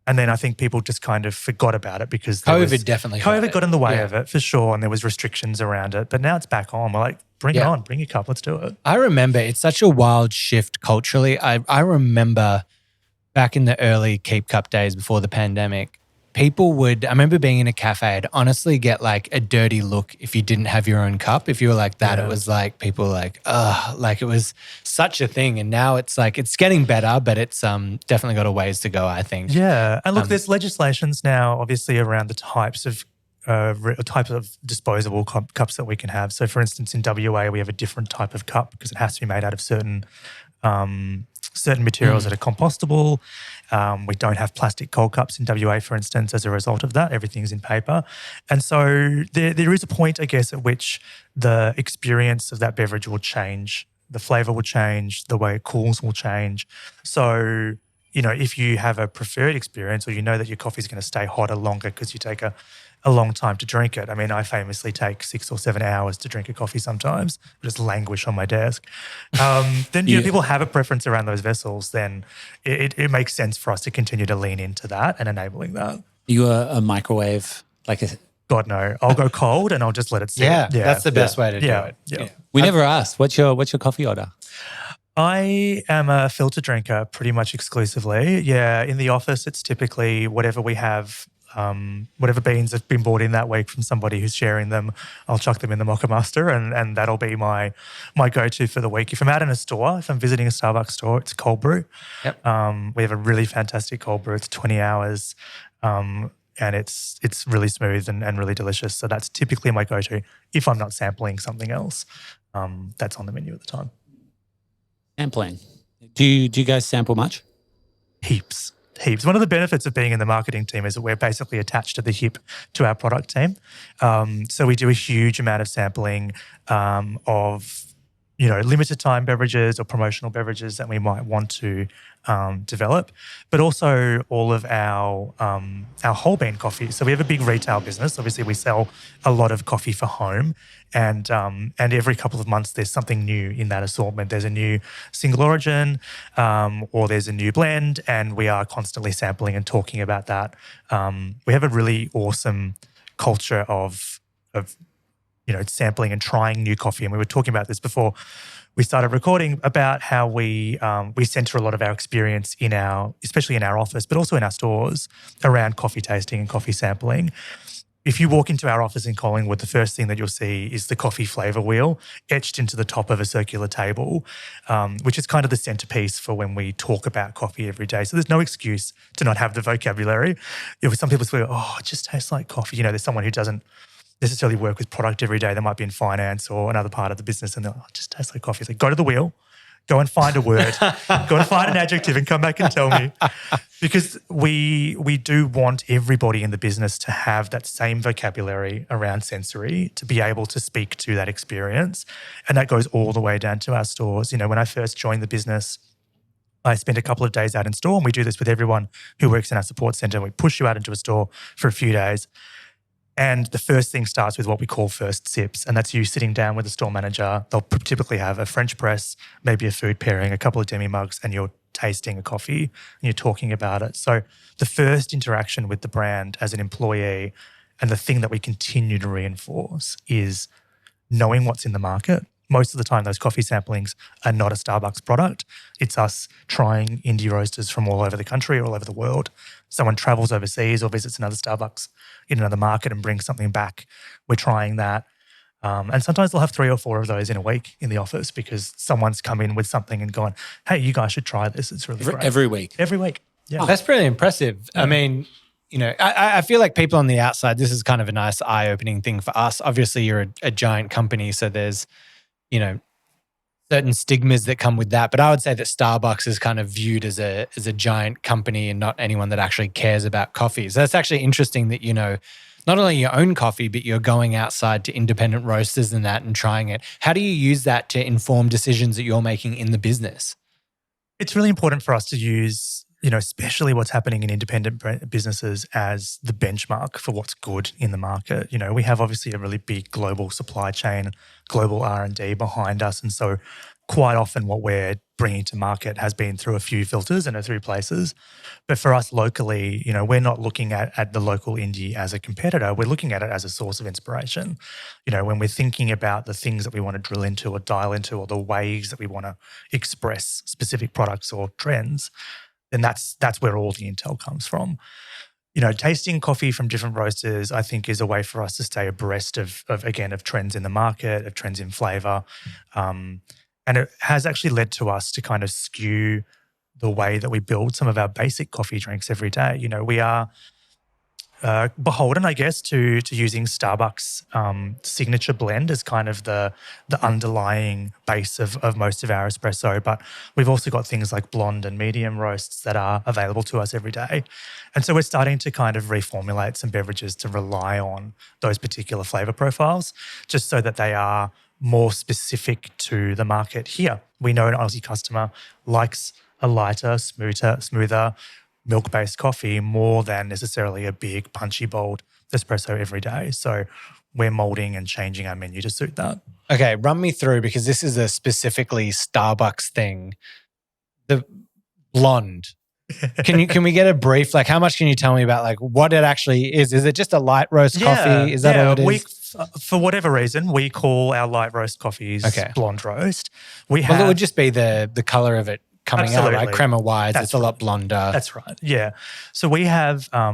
And then I think people just kind of forgot about it because COVID got in the way of it for sure, and there was restrictions around it. But now it's back on. We're like, bring it on, bring your cup, let's do it. I remember it's such a wild shift culturally. I remember back in the early Keep Cup days before the pandemic, I remember being in a cafe, I'd honestly get a dirty look if you didn't have your own cup. If you were like that, it was people were like, ugh, it was such a thing. And now it's it's getting better, but it's definitely got a ways to go, I think. Yeah. And look, there's legislations now obviously around the types of disposable cups that we can have. So for instance, in WA, we have a different type of cup because it has to be made out of certain materials that are compostable. We don't have plastic cold cups in WA, for instance, as a result of that. Everything's in paper. And so there is a point, I guess, at which the experience of that beverage will change. The flavour will change. The way it cools will change. So, if you have a preferred experience or you know that your coffee is going to stay hotter longer because you take a a long time to drink it. I mean, I famously take 6 or 7 hours to drink a coffee sometimes, just languish on my desk. Then people have a preference around those vessels, then it makes sense for us to continue to lean into that and enabling that. You are a microwave, like a... God, no. I'll go cold and I'll just let it sit. Yeah, that's the best way to do it. Yeah. We never asked, what's your coffee order? I am a filter drinker pretty much exclusively. Yeah, in the office, it's typically whatever we have, whatever beans have been bought in that week from somebody who's sharing them, I'll chuck them in the Mocha Master, and that'll be my go-to for the week. If I'm out in a store, if I'm visiting a Starbucks store, it's cold brew. Yep. We have a really fantastic cold brew. It's 20 hours. And it's really smooth and really delicious. So that's typically my go-to if I'm not sampling something else that's on the menu at the time. Sampling. Do you guys sample much? Heaps. One of the benefits of being in the marketing team is that we're basically attached to the hip to our product team. So we do a huge amount of sampling of limited time beverages or promotional beverages that we might want to develop, but also all of our whole bean coffee. So we have a big retail business. Obviously, we sell a lot of coffee for home, and every couple of months there's something new in that assortment. There's a new single origin, or there's a new blend, and we are constantly sampling and talking about that. We have a really awesome culture of sampling and trying new coffee. And we were talking about this before we started recording about how we center a lot of our experience especially in our office, but also in our stores around coffee tasting and coffee sampling. If you walk into our office in Collingwood, the first thing that you'll see is the coffee flavour wheel etched into the top of a circular table, which is kind of the centrepiece for when we talk about coffee every day. So there's no excuse to not have the vocabulary. Some people say, oh, it just tastes like coffee. There's someone who doesn't necessarily work with product every day. They might be in finance or another part of the business, and they're like, oh, it just tastes like coffee. It's like, go to the wheel, go and find a word, go and find an adjective and come back and tell me. Because we do want everybody in the business to have that same vocabulary around sensory, to be able to speak to that experience. And that goes all the way down to our stores. When I first joined the business, I spent a couple of days out in store, and we do this with everyone who works in our support centre. We push you out into a store for a few days. And the first thing starts with what we call first sips. And that's you sitting down with the store manager. They'll typically have a French press, maybe a food pairing, a couple of demi mugs, and you're tasting a coffee and you're talking about it. So the first interaction with the brand as an employee, and the thing that we continue to reinforce, is knowing what's in the market. Most of the time, those coffee samplings are not a Starbucks product. It's us trying indie roasters from all over the country, all over the world. Someone travels overseas or visits another Starbucks in another market and brings something back. We're trying that. And sometimes they'll have 3 or 4 of those in a week in the office because someone's come in with something and gone, hey, you guys should try this. It's really great. Every week? Every week, yeah. Oh, that's really impressive. I mean, I feel like people on the outside, this is kind of a nice eye-opening thing for us. Obviously, you're a giant company, so there's certain stigmas that come with that. But I would say that Starbucks is kind of viewed as a giant company and not anyone that actually cares about coffee. So that's actually interesting that, not only your own coffee, but you're going outside to independent roasters and that and trying it. How do you use that to inform decisions that you're making in the business? It's really important for us to use, especially what's happening in independent businesses as the benchmark for what's good in the market. We have obviously a really big global supply chain, global R&D behind us. And so quite often what we're bringing to market has been through a few filters and a few places. But for us locally, we're not looking at the local indie as a competitor. We're looking at it as a source of inspiration. When we're thinking about the things that we want to drill into or dial into, or the ways that we want to express specific products or trends, then that's where all the intel comes from. Tasting coffee from different roasters, I think, is a way for us to stay abreast of trends in the market, of trends in flavour. And it has actually led to us to kind of skew the way that we build some of our basic coffee drinks every day. We are beholden, I guess, to using Starbucks' signature blend as kind of the underlying base of most of our espresso. But we've also got things like blonde and medium roasts that are available to us every day. And so we're starting to kind of reformulate some beverages to rely on those particular flavour profiles, just so that they are more specific to the market here. We know an Aussie customer likes a lighter, smoother milk-based coffee more than necessarily a big, punchy, bold espresso every day. So we're molding and changing our menu to suit that. Okay, run me through, because this is a specifically Starbucks thing. The blonde. Can we get a brief? Like, how much can you tell me about like what it actually is? Is it just a light roast coffee? Is that all it is? For whatever reason, we call our light roast coffees blonde roast. Well, it would just be the color of it coming out, right? Crema white. It's a lot blonder. That's right. Yeah. So we have a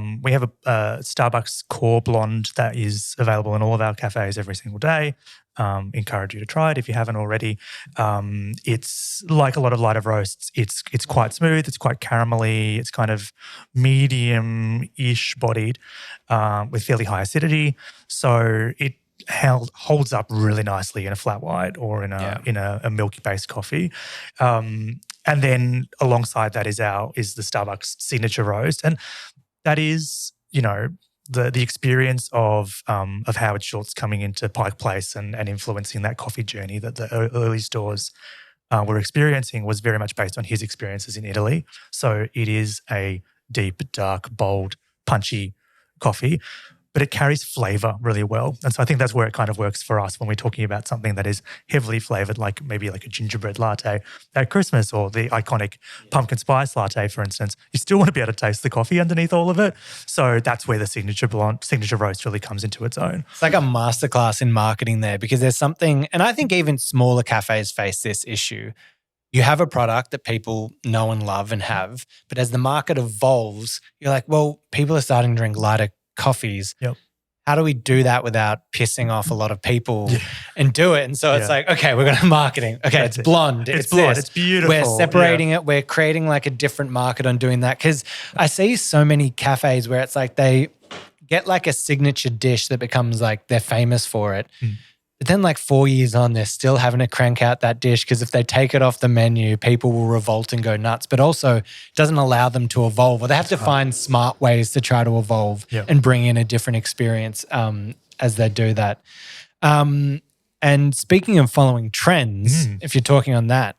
Starbucks core blonde that is available in all of our cafes every single day. Encourage you to try it if you haven't already. It's like a lot of lighter roasts. It's quite smooth. It's quite caramelly. It's kind of medium-ish bodied with fairly high acidity. So it holds up really nicely in a flat white or in a milky-based coffee. And then alongside that is the Starbucks signature roast, and that is the experience of Howard Schultz coming into Pike Place and influencing that coffee journey that the early stores were experiencing was very much based on his experiences in Italy. So it is a deep, dark, bold, punchy coffee, but it carries flavour really well. And so I think that's where it kind of works for us when we're talking about something that is heavily flavoured, like maybe like a gingerbread latte at Christmas or the iconic pumpkin spice latte, for instance. You still want to be able to taste the coffee underneath all of it. So that's where the signature roast really comes into its own. It's like a masterclass in marketing there, because there's something, and I think even smaller cafes face this issue. You have a product that people know and love and have, but as the market evolves, you're like, well, people are starting to drink lighter coffees. Yep. How do we do that without pissing off a lot of people and do it? And so it's like, okay, we're going to marketing. Okay, it's blonde. It's blonde. It's beautiful. We're separating it. We're creating like a different market on doing that. Because I see so many cafes where it's like they get like a signature dish that becomes like they're famous for it. But then like 4 years on, they're still having to crank out that dish because if they take it off the menu, people will revolt and go nuts. But also it doesn't allow them to evolve, or they have to find smart ways to try to evolve and bring in a different experience as they do that. And speaking of following trends, if you're talking on that,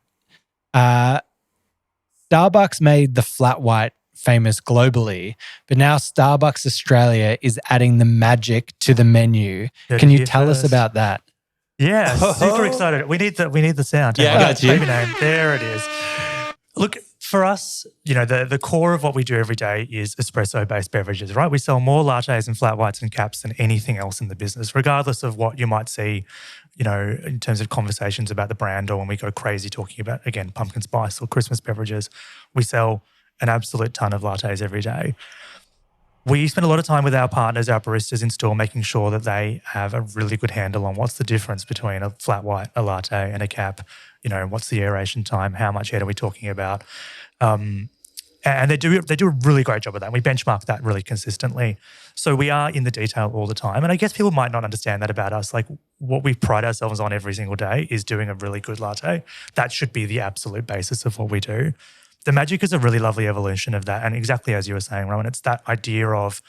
Starbucks made the flat white famous globally, but now Starbucks Australia is adding the magic to the menu. Can you tell us about that? Yeah, super excited. We need the sound. Yeah, I got you. Baby name. There it is. Look, for us, the core of what we do every day is espresso-based beverages, right? We sell more lattes and flat whites and caps than anything else in the business, regardless of what you might see, in terms of conversations about the brand or when we go crazy talking about, again, pumpkin spice or Christmas beverages. We sell an absolute ton of lattes every day. We spend a lot of time with our partners, our baristas in store, making sure that they have a really good handle on what's the difference between a flat white, a latte, and a cap. What's the aeration time? How much head are we talking about? And they do a really great job of that. We benchmark that really consistently. So we are in the detail all the time. And I guess people might not understand that about us. Like what we pride ourselves on every single day is doing a really good latte. That should be the absolute basis of what we do. The magic is a really lovely evolution of that. And exactly as you were saying, Rowan, it's that idea of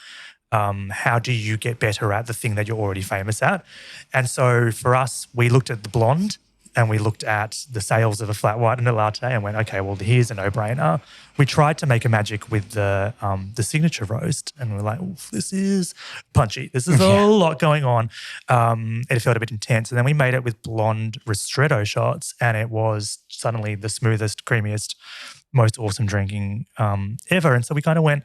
how do you get better at the thing that you're already famous at? And so for us, we looked at the blonde and we looked at the sales of a flat white and a latte and went, okay, well, here's a no-brainer. We tried to make a magic with the signature roast and we're like, this is punchy. This is a lot going on. It felt a bit intense. And then we made it with blonde ristretto shots and it was suddenly the smoothest, creamiest, most awesome drinking ever. And so we kind of went,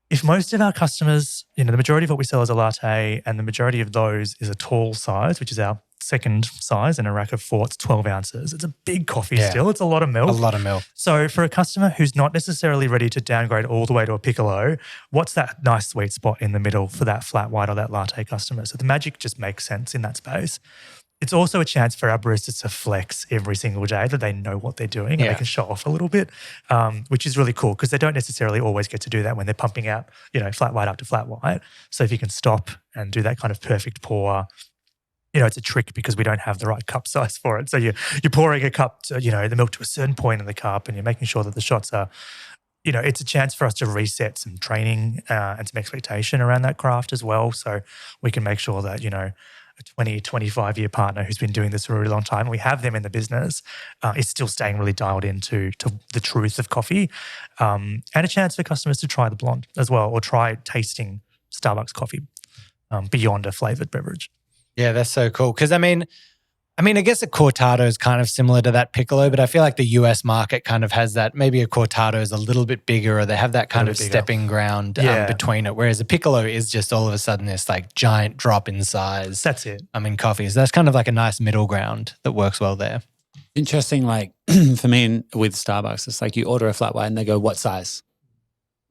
if most of our customers, the majority of what we sell is a latte and the majority of those is a tall size, which is our second size in a rack of 4, it's 12 ounces. It's a big coffee still. It's a lot of milk. A lot of milk. So for a customer who's not necessarily ready to downgrade all the way to a piccolo, what's that nice sweet spot in the middle for that flat white or that latte customer? So the magic just makes sense in that space. It's also a chance for our baristas to flex every single day that they know what they're doing and they can show off a little bit, which is really cool because they don't necessarily always get to do that when they're pumping out, flat white after flat white. So if you can stop and do that kind of perfect pour, it's a trick because we don't have the right cup size for it. So you're pouring a cup, to, the milk to a certain point in the cup and you're making sure that the shots are, it's a chance for us to reset some training and some expectation around that craft as well. So we can make sure that, a 20, 25-year partner who's been doing this for a really long time, and we have them in the business, is still staying really dialed into the truth of coffee, and a chance for customers to try the blonde as well or try tasting Starbucks coffee beyond a flavored beverage. Yeah, that's so cool. Because I guess a cortado is kind of similar to that piccolo, but I feel like the US market kind of has that. Maybe a cortado is a little bit bigger, or they have that kind of stepping ground between it. Whereas a piccolo is just all of a sudden this like giant drop in size. That's it. In coffee. So that's kind of like a nice middle ground that works well there. Interesting. Like for me with Starbucks, it's like you order a flat white and they go, what size?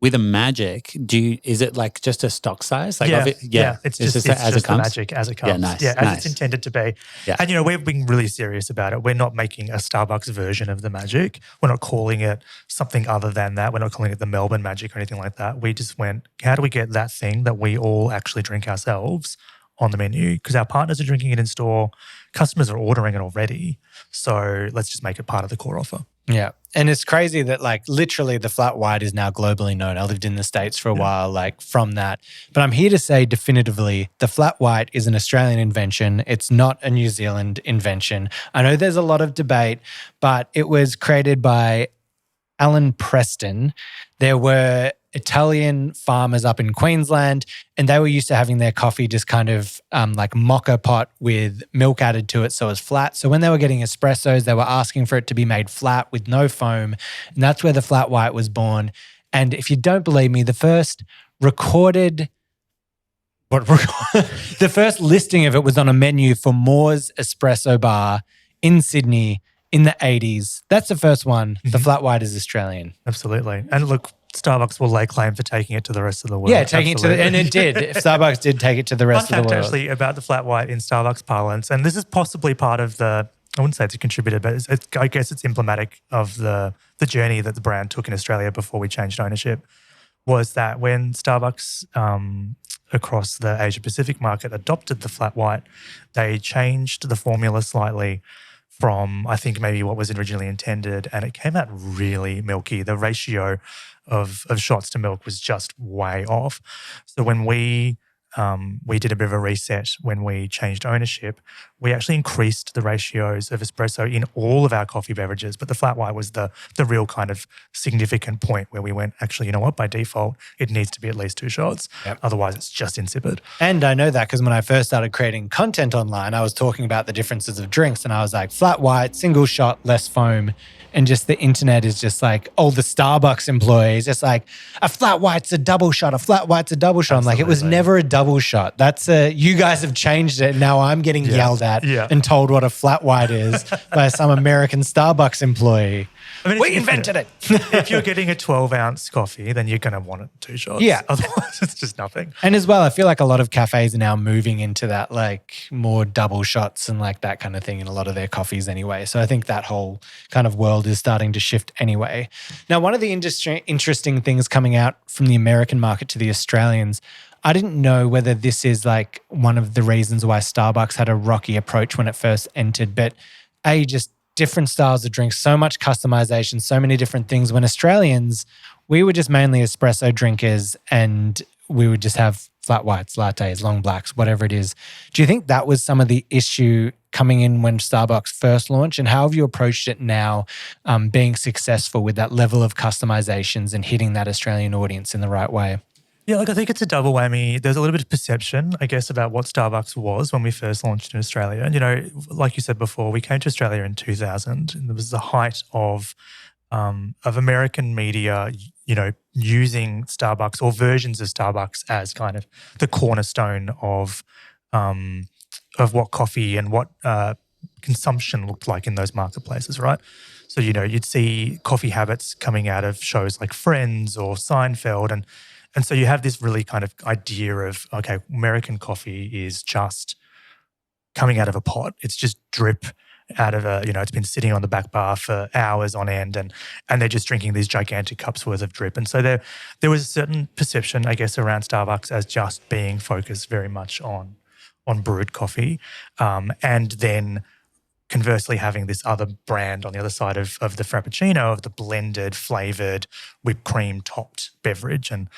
With a Magic, is it like just a stock size? Like it's just as it comes. The Magic as it comes. Yeah, nice. As it's intended to be. Yeah. And we're being really serious about it. We're not making a Starbucks version of the Magic. We're not calling it something other than that. We're not calling it the Melbourne Magic or anything like that. We just went, how do we get that thing that we all actually drink ourselves on the menu? Because our partners are drinking it in store, customers are ordering it already. So let's just make it part of the core offer. Yeah. And it's crazy that like literally the flat white is now globally known. I lived in the States for a while, like from that. But I'm here to say definitively the flat white is an Australian invention. It's not a New Zealand invention. I know there's a lot of debate, but it was created by Alan Preston. There were Italian farmers up in Queensland, and they were used to having their coffee just kind of like mocha pot with milk added to it so it was flat. So when they were getting espressos, they were asking for it to be made flat with no foam, and that's where the flat white was born. And if you don't believe me, the first recorded the first listing of it was on a menu for Moore's Espresso Bar in Sydney in the 80s. That's the first one. Mm-hmm. The flat white is Australian. Absolutely. And look, Starbucks will lay claim for taking it to the rest of the world. Yeah, and it did. Starbucks did take it to the rest of the world. Actually, about the flat white in Starbucks parlance, and this is possibly part of I wouldn't say it's a contributor, but I guess it's emblematic of the journey that the brand took in Australia before we changed ownership, was that when Starbucks across the Asia Pacific market adopted the flat white, they changed the formula slightly from, I think, maybe what was originally intended, and it came out really milky. The ratio of shots to milk was just way off. So when we did a bit of a reset when we changed ownership, we actually increased the ratios of espresso in all of our coffee beverages, but the flat white was the real kind of significant point where we went, actually, you know what, by default, it needs to be at least 2 shots. Yep. Otherwise, it's just insipid. And I know that because when I first started creating content online, I was talking about the differences of drinks, and I was like, flat white, single shot, less foam. And just the internet is just like, the Starbucks employees, it's like, a flat white's a double shot, a flat white's a double shot. Absolutely. I'm like, it was never a double shot. That's you guys have changed it. Now I'm getting yelled at and told what a flat white is by some American Starbucks employee. I mean, we invented it. If you're getting a 12-ounce coffee, then you're going to want it 2 shots. Yeah. Otherwise, it's just nothing. And as well, I feel like a lot of cafes are now moving into that like more double shots and like that kind of thing in a lot of their coffees anyway. So I think that whole kind of world is starting to shift anyway. Now, one of the interesting things coming out from the American market to the Australians, I didn't know whether this is like one of the reasons why Starbucks had a rocky approach when it first entered, but just different styles of drinks, so much customization, so many different things. When Australians, we were just mainly espresso drinkers and we would just have flat whites, lattes, long blacks, whatever it is. Do you think that was some of the issue coming in when Starbucks first launched? And how have you approached it now, being successful with that level of customizations and hitting that Australian audience in the right way? Yeah, I think it's a double whammy. There's a little bit of perception, I guess, about what Starbucks was when we first launched in Australia. And, like you said before, we came to Australia in 2000, and there was the height of American media, using Starbucks or versions of Starbucks as kind of the cornerstone of what coffee and what consumption looked like in those marketplaces, right? So, you'd see coffee habits coming out of shows like Friends or Seinfeld, and so you have this really kind of idea of, okay, American coffee is just coming out of a pot. It's just drip out of it's been sitting on the back bar for hours on end, and they're just drinking these gigantic cups worth of drip. And so there was a certain perception, I guess, around Starbucks as just being focused very much on brewed coffee, and then conversely having this other brand on the other side of the Frappuccino, of the blended, flavoured, whipped cream topped beverage. And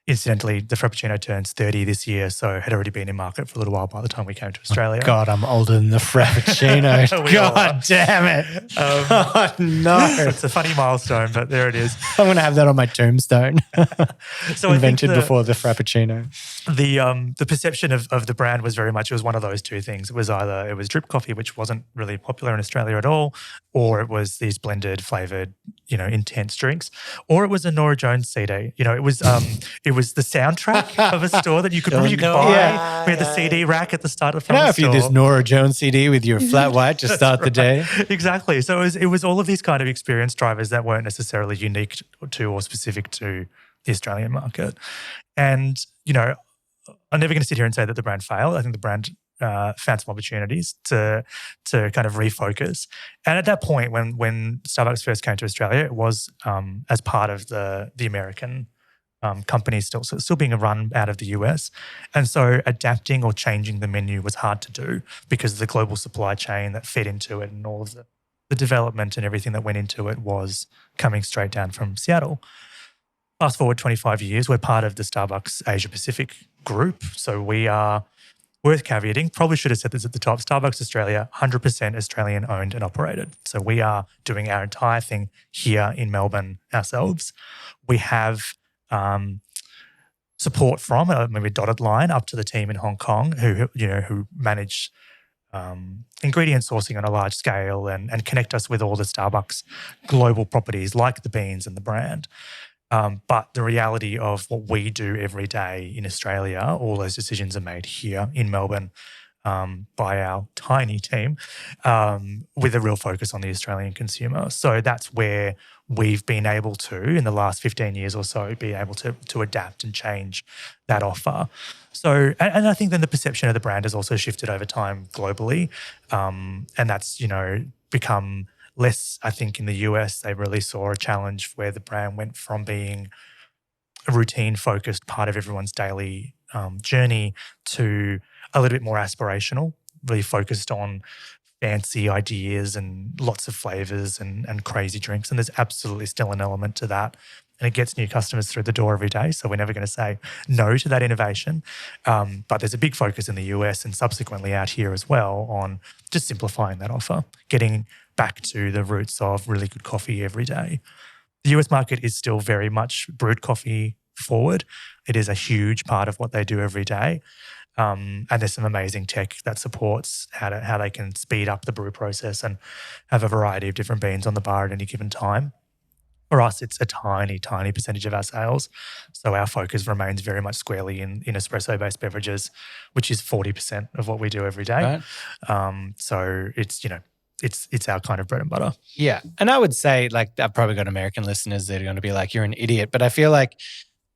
incidentally, the Frappuccino turns 30 this year, so had already been in market for a little while by the time we came to Australia. God, I'm older than the Frappuccino. God damn it. Oh, no. It's a funny milestone, but there it is. I'm going to have that on my tombstone. So Invented before the Frappuccino. The perception of the brand was very much, it was one of those two things. It was either it was drip coffee, which wasn't really popular in Australia at all, or it was these blended, flavoured, intense drinks, or it was a Nora Jones CD. It was the soundtrack of a store that you could buy. Yeah. We had the CD rack at the start of the store. If you this Nora Jones CD with your flat white to start the day. Exactly. So it was all of these kind of experience drivers that weren't necessarily unique to or specific to the Australian market. And, I'm never going to sit here and say that the brand failed. I think the brand found some opportunities to kind of refocus. And at that point, when Starbucks first came to Australia, it was as part of the American company still being run out of the US. And so adapting or changing the menu was hard to do because of the global supply chain that fed into it and all of the development and everything that went into it was coming straight down from Seattle. Fast forward 25 years, we're part of the Starbucks Asia Pacific group. So we are, worth caveating, probably should have said this at the top, Starbucks Australia, 100% Australian owned and operated. So we are doing our entire thing here in Melbourne ourselves. We have support from maybe a dotted line up to the team in Hong Kong who manage ingredient sourcing on a large scale and connect us with all the Starbucks global properties like the beans and the brand. But the reality of what we do every day in Australia, all those decisions are made here in Melbourne by our tiny team with a real focus on the Australian consumer. So that's where we've been able to, in the last 15 years or so, be able to adapt and change that offer. So, and I think then the perception of the brand has also shifted over time globally. And that's, become less, I think in the US, they really saw a challenge where the brand went from being a routine-focused part of everyone's daily journey to a little bit more aspirational, really focused on fancy ideas and lots of flavors and crazy drinks. And there's absolutely still an element to that. And it gets new customers through the door every day. So we're never going to say no to that innovation. But there's a big focus in the US and subsequently out here as well on just simplifying that offer, getting back to the roots of really good coffee every day. The US market is still very much brewed coffee forward. It is a huge part of what they do every day. And there's some amazing tech that supports how they can speed up the brew process and have a variety of different beans on the bar at any given time. For us, it's a tiny, tiny percentage of our sales. So our focus remains very much squarely in espresso-based beverages, which is 40% of what we do every day. Right. So it's, it's our kind of bread and butter. Yeah. And I would say, I've probably got American listeners that are going to be like, you're an idiot. But I feel like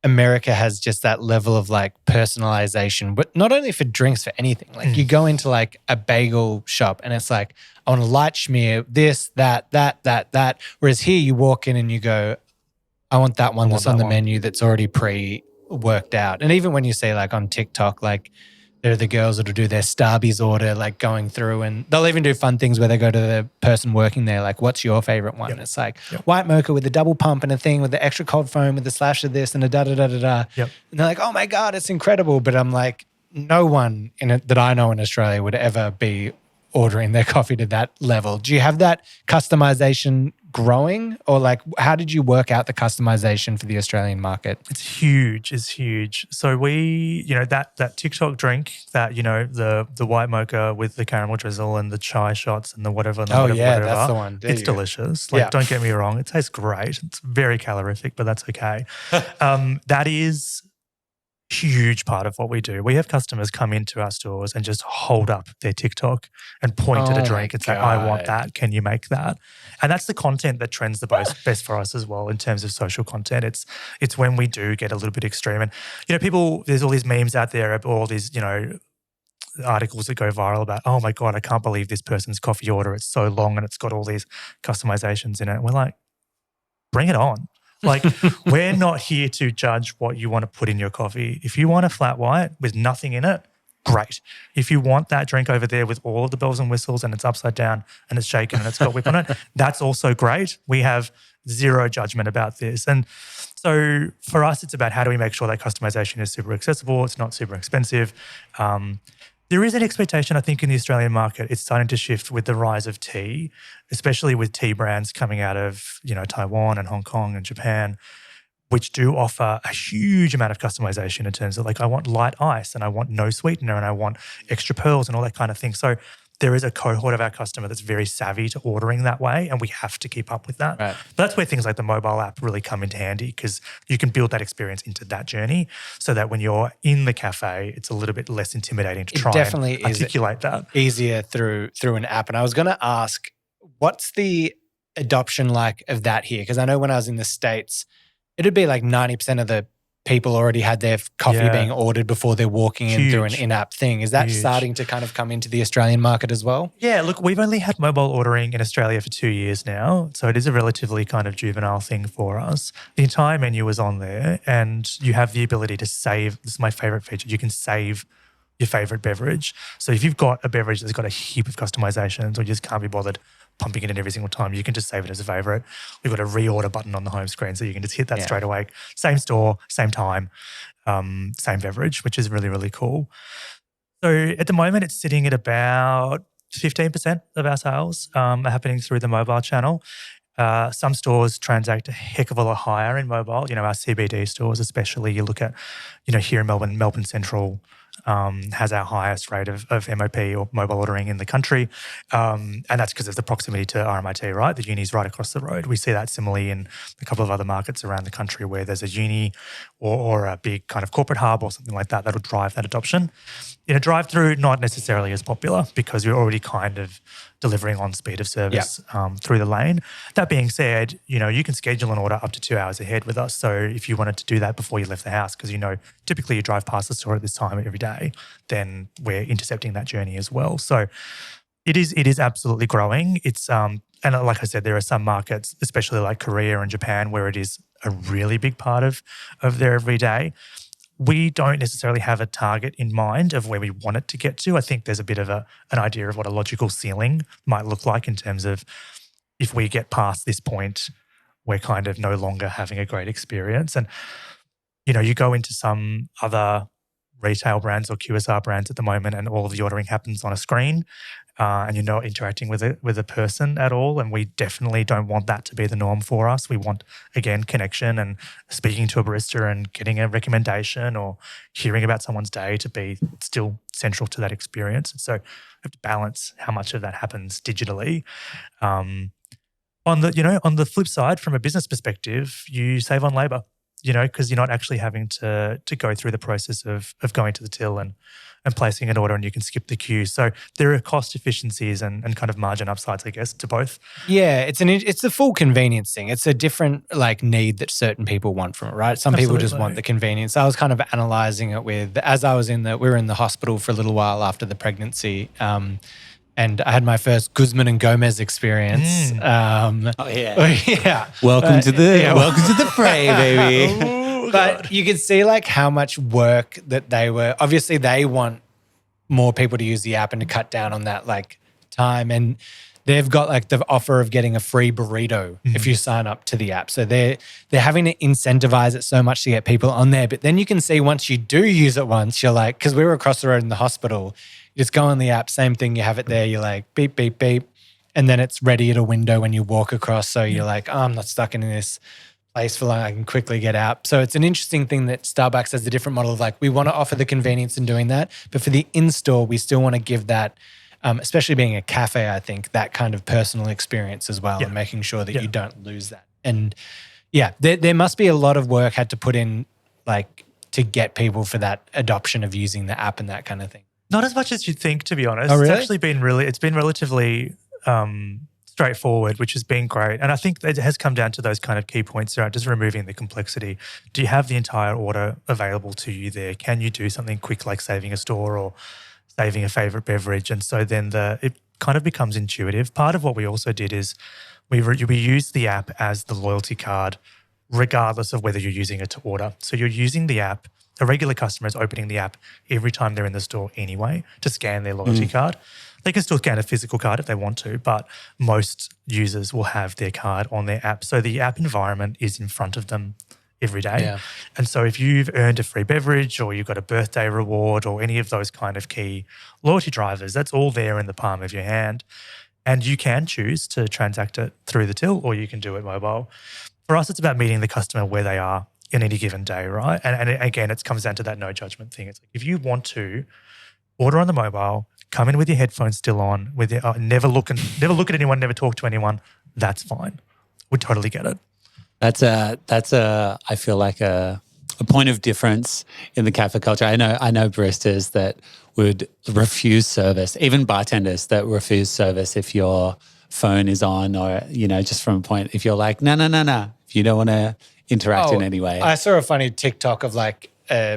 America has just that level of personalization, but not only for drinks, for anything. You go into a bagel shop and it's like, I want a light schmear, this, that. Whereas here you walk in and you go, I want that one that's on the menu that's already pre-worked out. And even when you say on TikTok, there are the girls that'll do their Starbies order, going through, and they'll even do fun things where they go to the person working there, what's your favorite one? Yep. And it's white mocha with a double pump and a thing with the extra cold foam with the slash of this and a da-da-da-da-da. Yep. And they're like, oh my God, it's incredible. But I'm like, no one that I know in Australia would ever be ordering their coffee to that level. Do you have that customization growing, or how did you work out the customization for the Australian market? It's huge. So we, that TikTok drink, that, the white mocha with the caramel drizzle and the chai shots and the whatever. Whatever, that's the one. It's delicious. Don't get me wrong. It tastes great. It's very calorific, but that's okay. That is huge part of what we do. We have customers come into our stores and just hold up their TikTok and point at a drink and say, I want that. Can you make that? And that's the content that trends the best for us as well in terms of social content. It's when we do get a little bit extreme. And, people, there's all these memes out there, all these, articles that go viral about, oh my God, I can't believe this person's coffee order. It's so long and it's got all these customizations in it. And we're like, bring it on. We're not here to judge what you want to put in your coffee. If you want a flat white with nothing in it, great. If you want that drink over there with all of the bells and whistles and it's upside down and it's shaken and it's got whip on it, that's also great. We have zero judgment about this. And So for us, it's about how do we make sure that customization is super accessible, it's not super expensive. There is an expectation, I think, in the Australian market. It's starting to shift with the rise of tea, especially with tea brands coming out of, Taiwan and Hong Kong and Japan, which do offer a huge amount of customization in terms of I want light ice and I want no sweetener and I want extra pearls and all that kind of thing. So there is a cohort of our customer that's very savvy to ordering that way, and we have to keep up with that. Right. But that's where things like the mobile app really come into handy, because you can build that experience into that journey so that when you're in the cafe, it's a little bit less intimidating to try and articulate that. Easier through an app. And I was going to ask, what's the adoption like of that here? Because I know when I was in the States, it'd be 90% of the people already had their coffee being ordered before they're walking in through an in-app thing. Is that starting to kind of come into the Australian market as well? Yeah, look, we've only had mobile ordering in Australia for 2 years now, so it is a relatively kind of juvenile thing for us. The entire menu is on there, and you have the ability to save. This is my favorite feature. You can save your favorite beverage. So if you've got a beverage that's got a heap of customizations, or you just can't be bothered pumping it in every single time, you can just save it as a favorite. We've got a reorder button on the home screen, so you can just hit that straight away. Same store, same time, same beverage, which is really, really cool. So at the moment, it's sitting at about 15% of our sales are happening through the mobile channel. Some stores transact a heck of a lot higher in mobile. Our CBD stores, especially, you look at, here in Melbourne Central has our highest rate of MOP or mobile ordering in the country. And that's because of the proximity to RMIT, right? The uni's right across the road. We see that similarly in a couple of other markets around the country where there's a uni or a big kind of corporate hub or something like that that'll drive that adoption. In a drive-through, not necessarily as popular because you're already kind of delivering on speed of service through the lane. That being said, you can schedule an order up to 2 hours ahead with us. So if you wanted to do that before you left the house, because typically you drive past the store at this time every day, then we're intercepting that journey as well. So it is absolutely growing. It's and like I said, there are some markets, especially like Korea and Japan, where it is a really big part of their everyday. We don't necessarily have a target in mind of where we want it to get to. I think there's a bit of an idea of what a logical ceiling might look like in terms of if we get past this point, we're kind of no longer having a great experience. And, you go into some other retail brands or QSR brands at the moment and all of the ordering happens on a screen and you're not interacting with a person at all. And we definitely don't want that to be the norm for us. We want, again, connection and speaking to a barista and getting a recommendation or hearing about someone's day to be still central to that experience. So we have to balance how much of that happens digitally. On the flip side, from a business perspective, you save on labor, because you're not actually having to go through the process of going to the till and placing an order, and you can skip the queue. So there are cost efficiencies and kind of margin upsides, I guess, to both. Yeah, it's the full convenience thing. It's a different need that certain people want from it, right? Some people just want the convenience. I was kind of analyzing it as I was we were in the hospital for a little while after the pregnancy, and I had my first Guzman and Gomez experience. Yeah. Welcome to the fray, baby. But you could see how much work that obviously they want more people to use the app and to cut down on that time. And they've got the offer of getting a free burrito if you sign up to the app. So they're having to incentivize it so much to get people on there. But then you can see once you do use it once, you're because we were across the road in the hospital, you just go on the app, same thing, you have it there, you're beep, beep, beep. And then it's ready at a window when you walk across. So you're I'm not stuck in this place for long, I can quickly get out. So it's an interesting thing that Starbucks has a different model of we want to offer the convenience in doing that. But for the in-store, we still want to give that, especially being a cafe, I think, that kind of personal experience as well and making sure that you don't lose that. And there must be a lot of work had to put in to get people for that adoption of using the app and that kind of thing. Not as much as you'd think, to be honest. Oh, really? It's actually been relatively straightforward, which has been great. And I think it has come down to those kind of key points around just removing the complexity. Do you have the entire order available to you there? Can you do something quick like saving a store or saving a favorite beverage? And so then it kind of becomes intuitive. Part of what we also did is we used the app as the loyalty card regardless of whether you're using it to order. So you're using the app. A regular customer is opening the app every time they're in the store anyway to scan their loyalty card. They can still scan a physical card if they want to, but most users will have their card on their app. So the app environment is in front of them every day. Yeah. And so if you've earned a free beverage or you've got a birthday reward or any of those kind of key loyalty drivers, that's all there in the palm of your hand. And you can choose to transact it through the till or you can do it mobile. For us, it's about meeting the customer where they are in any given day, right? And again, it comes down to that no judgment thing. It's like if you want to order on the mobile, come in with your headphones still on, with your, never look at anyone, never talk to anyone, that's fine. We totally get it. That's I feel like a point of difference in the cafe culture. I know baristas that would refuse service, even bartenders that refuse service if your phone is on or, just from a point, if you're like, no, if you don't want to interact in any way. I saw a funny TikTok of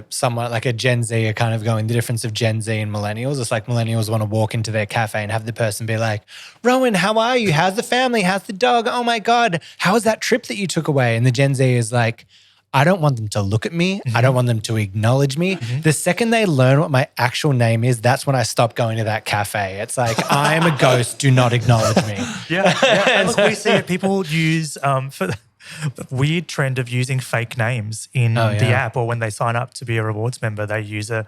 someone like a Gen Z are kind of going the difference of Gen Z and millennials. It's like millennials want to walk into their cafe and have the person be like, Rowan, how are you? How's the family? How's the dog? Oh my God, how was that trip that you took away? And the Gen Z is like, I don't want them to look at me. I don't want them to acknowledge me. The second they learn what my actual name is, that's when I stop going to that cafe. It's like, I am a ghost. Do not acknowledge me. Yeah. And look, we see it. People use for the weird trend of using fake names in the app, or when they sign up to be a rewards member, they use a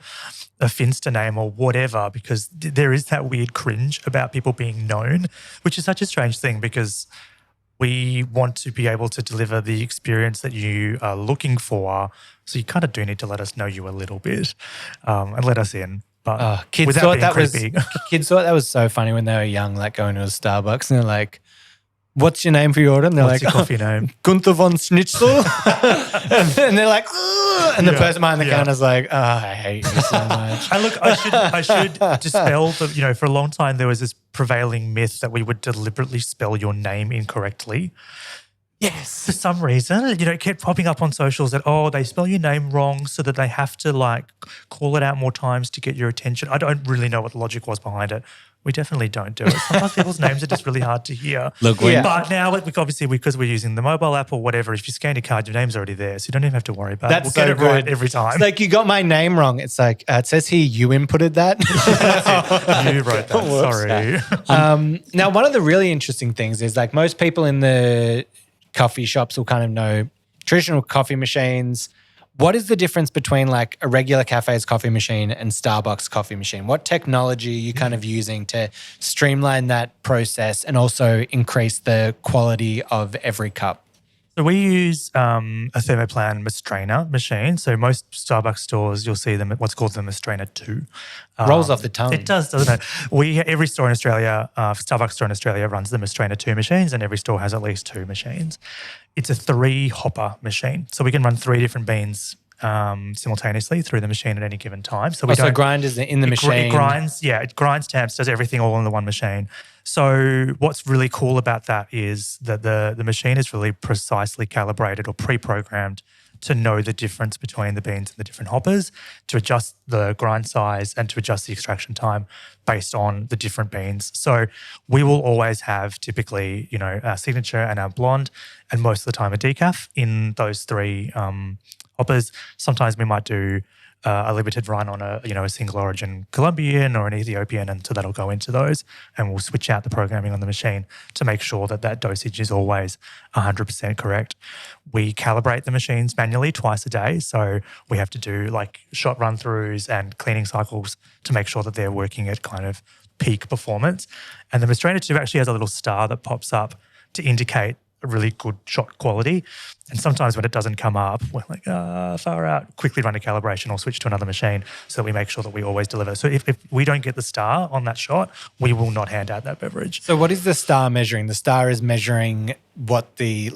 Finsta name or whatever, because there is that weird cringe about people being known, which is such a strange thing because we want to be able to deliver the experience that you are looking for. So you kind of do need to let us know you a little bit and let us in. But kids thought that was so funny when they were young, like going to a Starbucks and they're like, what's your name for your order? And they're What's like, your coffee name? Gunther von Schnitzel. and they're like, ugh. And the person behind the counter's like, oh, I hate you so much. And look, I should dispel the, for a long time there was this prevailing myth that we would deliberately spell your name incorrectly. Yes. For some reason, it kept popping up on socials that, they spell your name wrong so that they have to call it out more times to get your attention. I don't really know what the logic was behind it. We definitely don't do it. Sometimes people's names are just really hard to hear. Look, but now, obviously, because we're using the mobile app or whatever, if you scan your card, your name's already there, so you don't even have to worry about it. We'll get it right every time. It's like, you got my name wrong. It's like, it says here you inputted that. You wrote that. Sorry. Now, one of the really interesting things is most people in the coffee shops will kind of know traditional coffee machines. What is the difference between a regular cafe's coffee machine and Starbucks coffee machine? What technology are you kind of using to streamline that process and also increase the quality of every cup? So we use a thermoplan Mastrena machine. So most Starbucks stores, you'll see them at what's called the Mastrena 2. Rolls off the tongue. It does, doesn't it? Every store in Australia, Starbucks store in Australia runs the Mastrena 2 machines, and every store has at least 2 machines. It's a 3-hopper machine. So we can run 3 different beans simultaneously through the machine at any given time. So so grind is in the machine. It grinds, tamps, does everything all in the one machine. So what's really cool about that is that the machine is really precisely calibrated or pre-programmed to know the difference between the beans and the different hoppers, to adjust the grind size and to adjust the extraction time based on the different beans. So we will always have typically, our signature and our blonde, and most of the time a decaf in those 3 hoppers. Sometimes we might do a limited run on a single origin Colombian or an Ethiopian, and so that'll go into those, and we'll switch out the programming on the machine to make sure that dosage is always 100% correct. We calibrate the machines manually twice a day, so we have to do shot run-throughs and cleaning cycles to make sure that they're working at kind of peak performance. And the Mastrena 2 actually has a little star that pops up to indicate a really good shot quality. And sometimes when it doesn't come up, we're like, far out, quickly run a calibration or switch to another machine so that we make sure that we always deliver. So if we don't get the star on that shot, we will not hand out that beverage. So what is the star measuring? The star is measuring what the,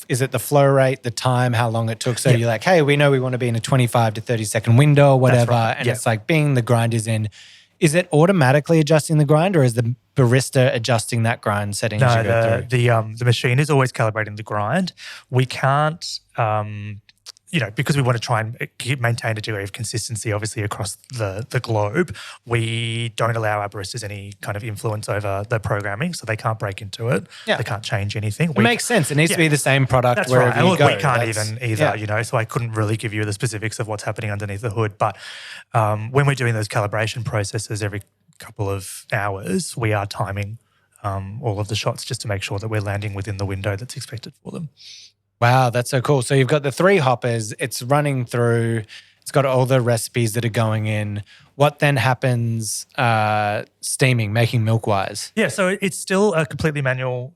is it the flow rate, the time, how long it took? So you're like, hey, we know we want to be in a 25 to 30 second window or whatever. Right. And it's being the grind is in. Is it automatically adjusting the grind, or is the barista adjusting that grind setting as you go through? The machine is always calibrating the grind. We can't, because we want to try and maintain a degree of consistency, obviously, across the globe, we don't allow our baristas any kind of influence over the programming, so they can't break into it. Yeah. They can't change anything. It makes sense. It needs to be the same product. That's wherever right. And you go. We can't even either, so I couldn't really give you the specifics of what's happening underneath the hood. But when we're doing those calibration processes every couple of hours, we are timing all of the shots just to make sure that we're landing within the window that's expected for them. Wow, that's so cool. So you've got the 3 hoppers, it's running through, it's got all the recipes that are going in. What then happens steaming, making milk-wise? Yeah, so it's still a completely manual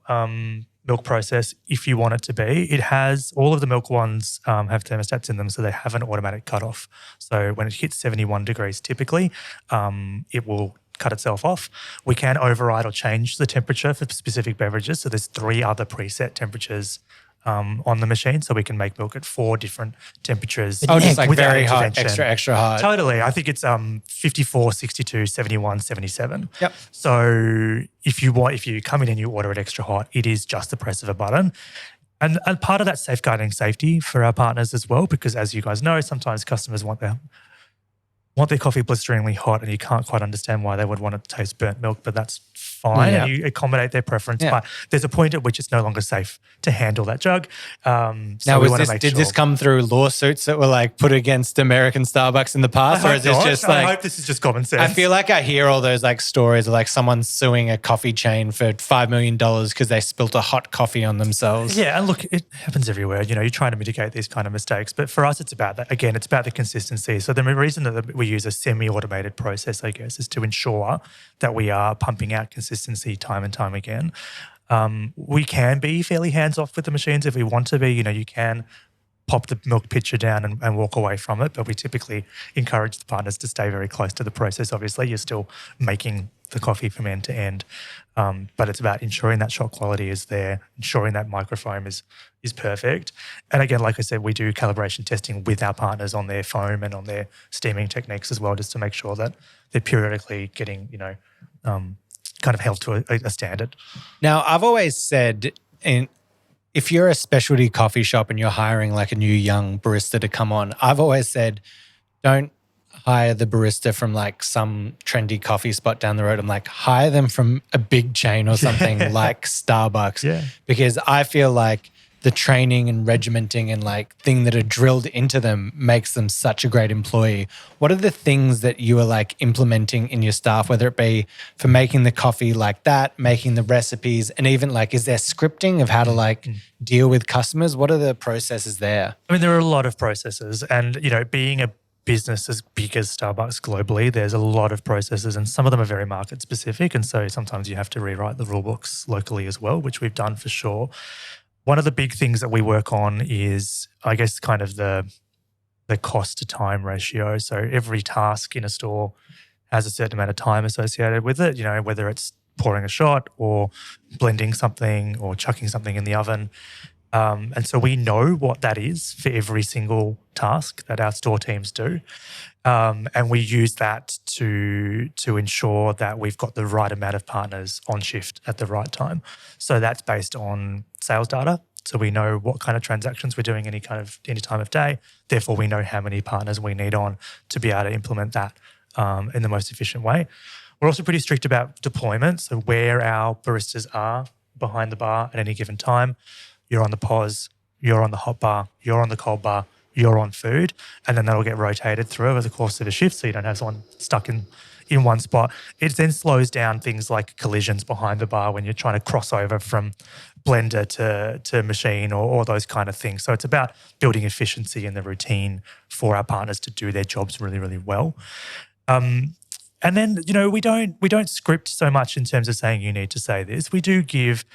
milk process if you want it to be. It has, all of the milk ones have thermostats in them, so they have an automatic cutoff. So when it hits 71 degrees typically, it will cut itself off. We can override or change the temperature for specific beverages. So there's 3 other preset temperatures on the machine, so we can make milk at 4 different temperatures. Oh, just like without very hot, intervention. extra hot. Totally. I think it's 54, 62, 71, 77. Yep. So if you come in and you order it extra hot, it is just the press of a button. And part of that safeguarding safety for our partners as well, because as you guys know, sometimes customers want their coffee blisteringly hot and you can't quite understand why they would want it to taste burnt milk, but that's fine. Yeah. And you accommodate their preference. Yeah. But there's a point at which it's no longer safe to handle that jug. So Now, we want to make did sure. this come through lawsuits that were like put against American Starbucks in the past? Or is this just I like, hope this is just common sense. I feel like I hear all those like stories of like someone suing a coffee chain for $5 million because they spilt a hot coffee on themselves. Yeah, and look, it happens everywhere. You know, you're trying to mitigate these kind of mistakes. But for us, it's about that. Again, it's about the consistency. So the reason that we use a semi-automated process, I guess, is to ensure that we are pumping out consistency time and time again. We can be fairly hands-off with the machines if we want to be. You know, you can pop the milk pitcher down and walk away from it, but we typically encourage the partners to stay very close to the process. Obviously, you're still making the coffee from end to end, but it's about ensuring that shot quality is there, ensuring that microfoam is perfect. And again, like I said, we do calibration testing with our partners on their foam and on their steaming techniques as well, just to make sure that they're periodically getting, kind of held to a standard. Now, I've always said, if you're a specialty coffee shop and you're hiring like a new young barista to come on, I've always said, don't hire the barista from like some trendy coffee spot down the road. I'm like, hire them from a big chain or something like Starbucks. Yeah. Because I feel like the training and regimenting and like thing that are drilled into them makes them such a great employee. What are the things that you are like implementing in your staff, whether it be for making the coffee like that, making the recipes, and even like, is there scripting of how to like deal with customers? What are the processes there? I mean, there are a lot of processes, and being a business as big as Starbucks globally, there's a lot of processes, and some of them are very market specific, and so sometimes you have to rewrite the rule books locally as well, which we've done for sure. One of the big things that we work on is, I guess, kind of the cost to time ratio. So every task in a store has a certain amount of time associated with it, whether it's pouring a shot or blending something or chucking something in the oven. And so we know what that is for every single task that our store teams do. And we use that to ensure that we've got the right amount of partners on shift at the right time. So that's based on sales data. So we know what kind of transactions we're doing any time of day. Therefore, we know how many partners we need on to be able to implement that in the most efficient way. We're also pretty strict about deployment. So where our baristas are behind the bar at any given time. You're on the pause, you're on the hot bar, you're on the cold bar, you're on food, and then that'll get rotated through over the course of a shift so you don't have someone stuck in one spot. It then slows down things like collisions behind the bar when you're trying to cross over from blender to machine or those kind of things. So it's about building efficiency in the routine for our partners to do their jobs really, really well. And then, we don't script so much in terms of saying you need to say this. We do give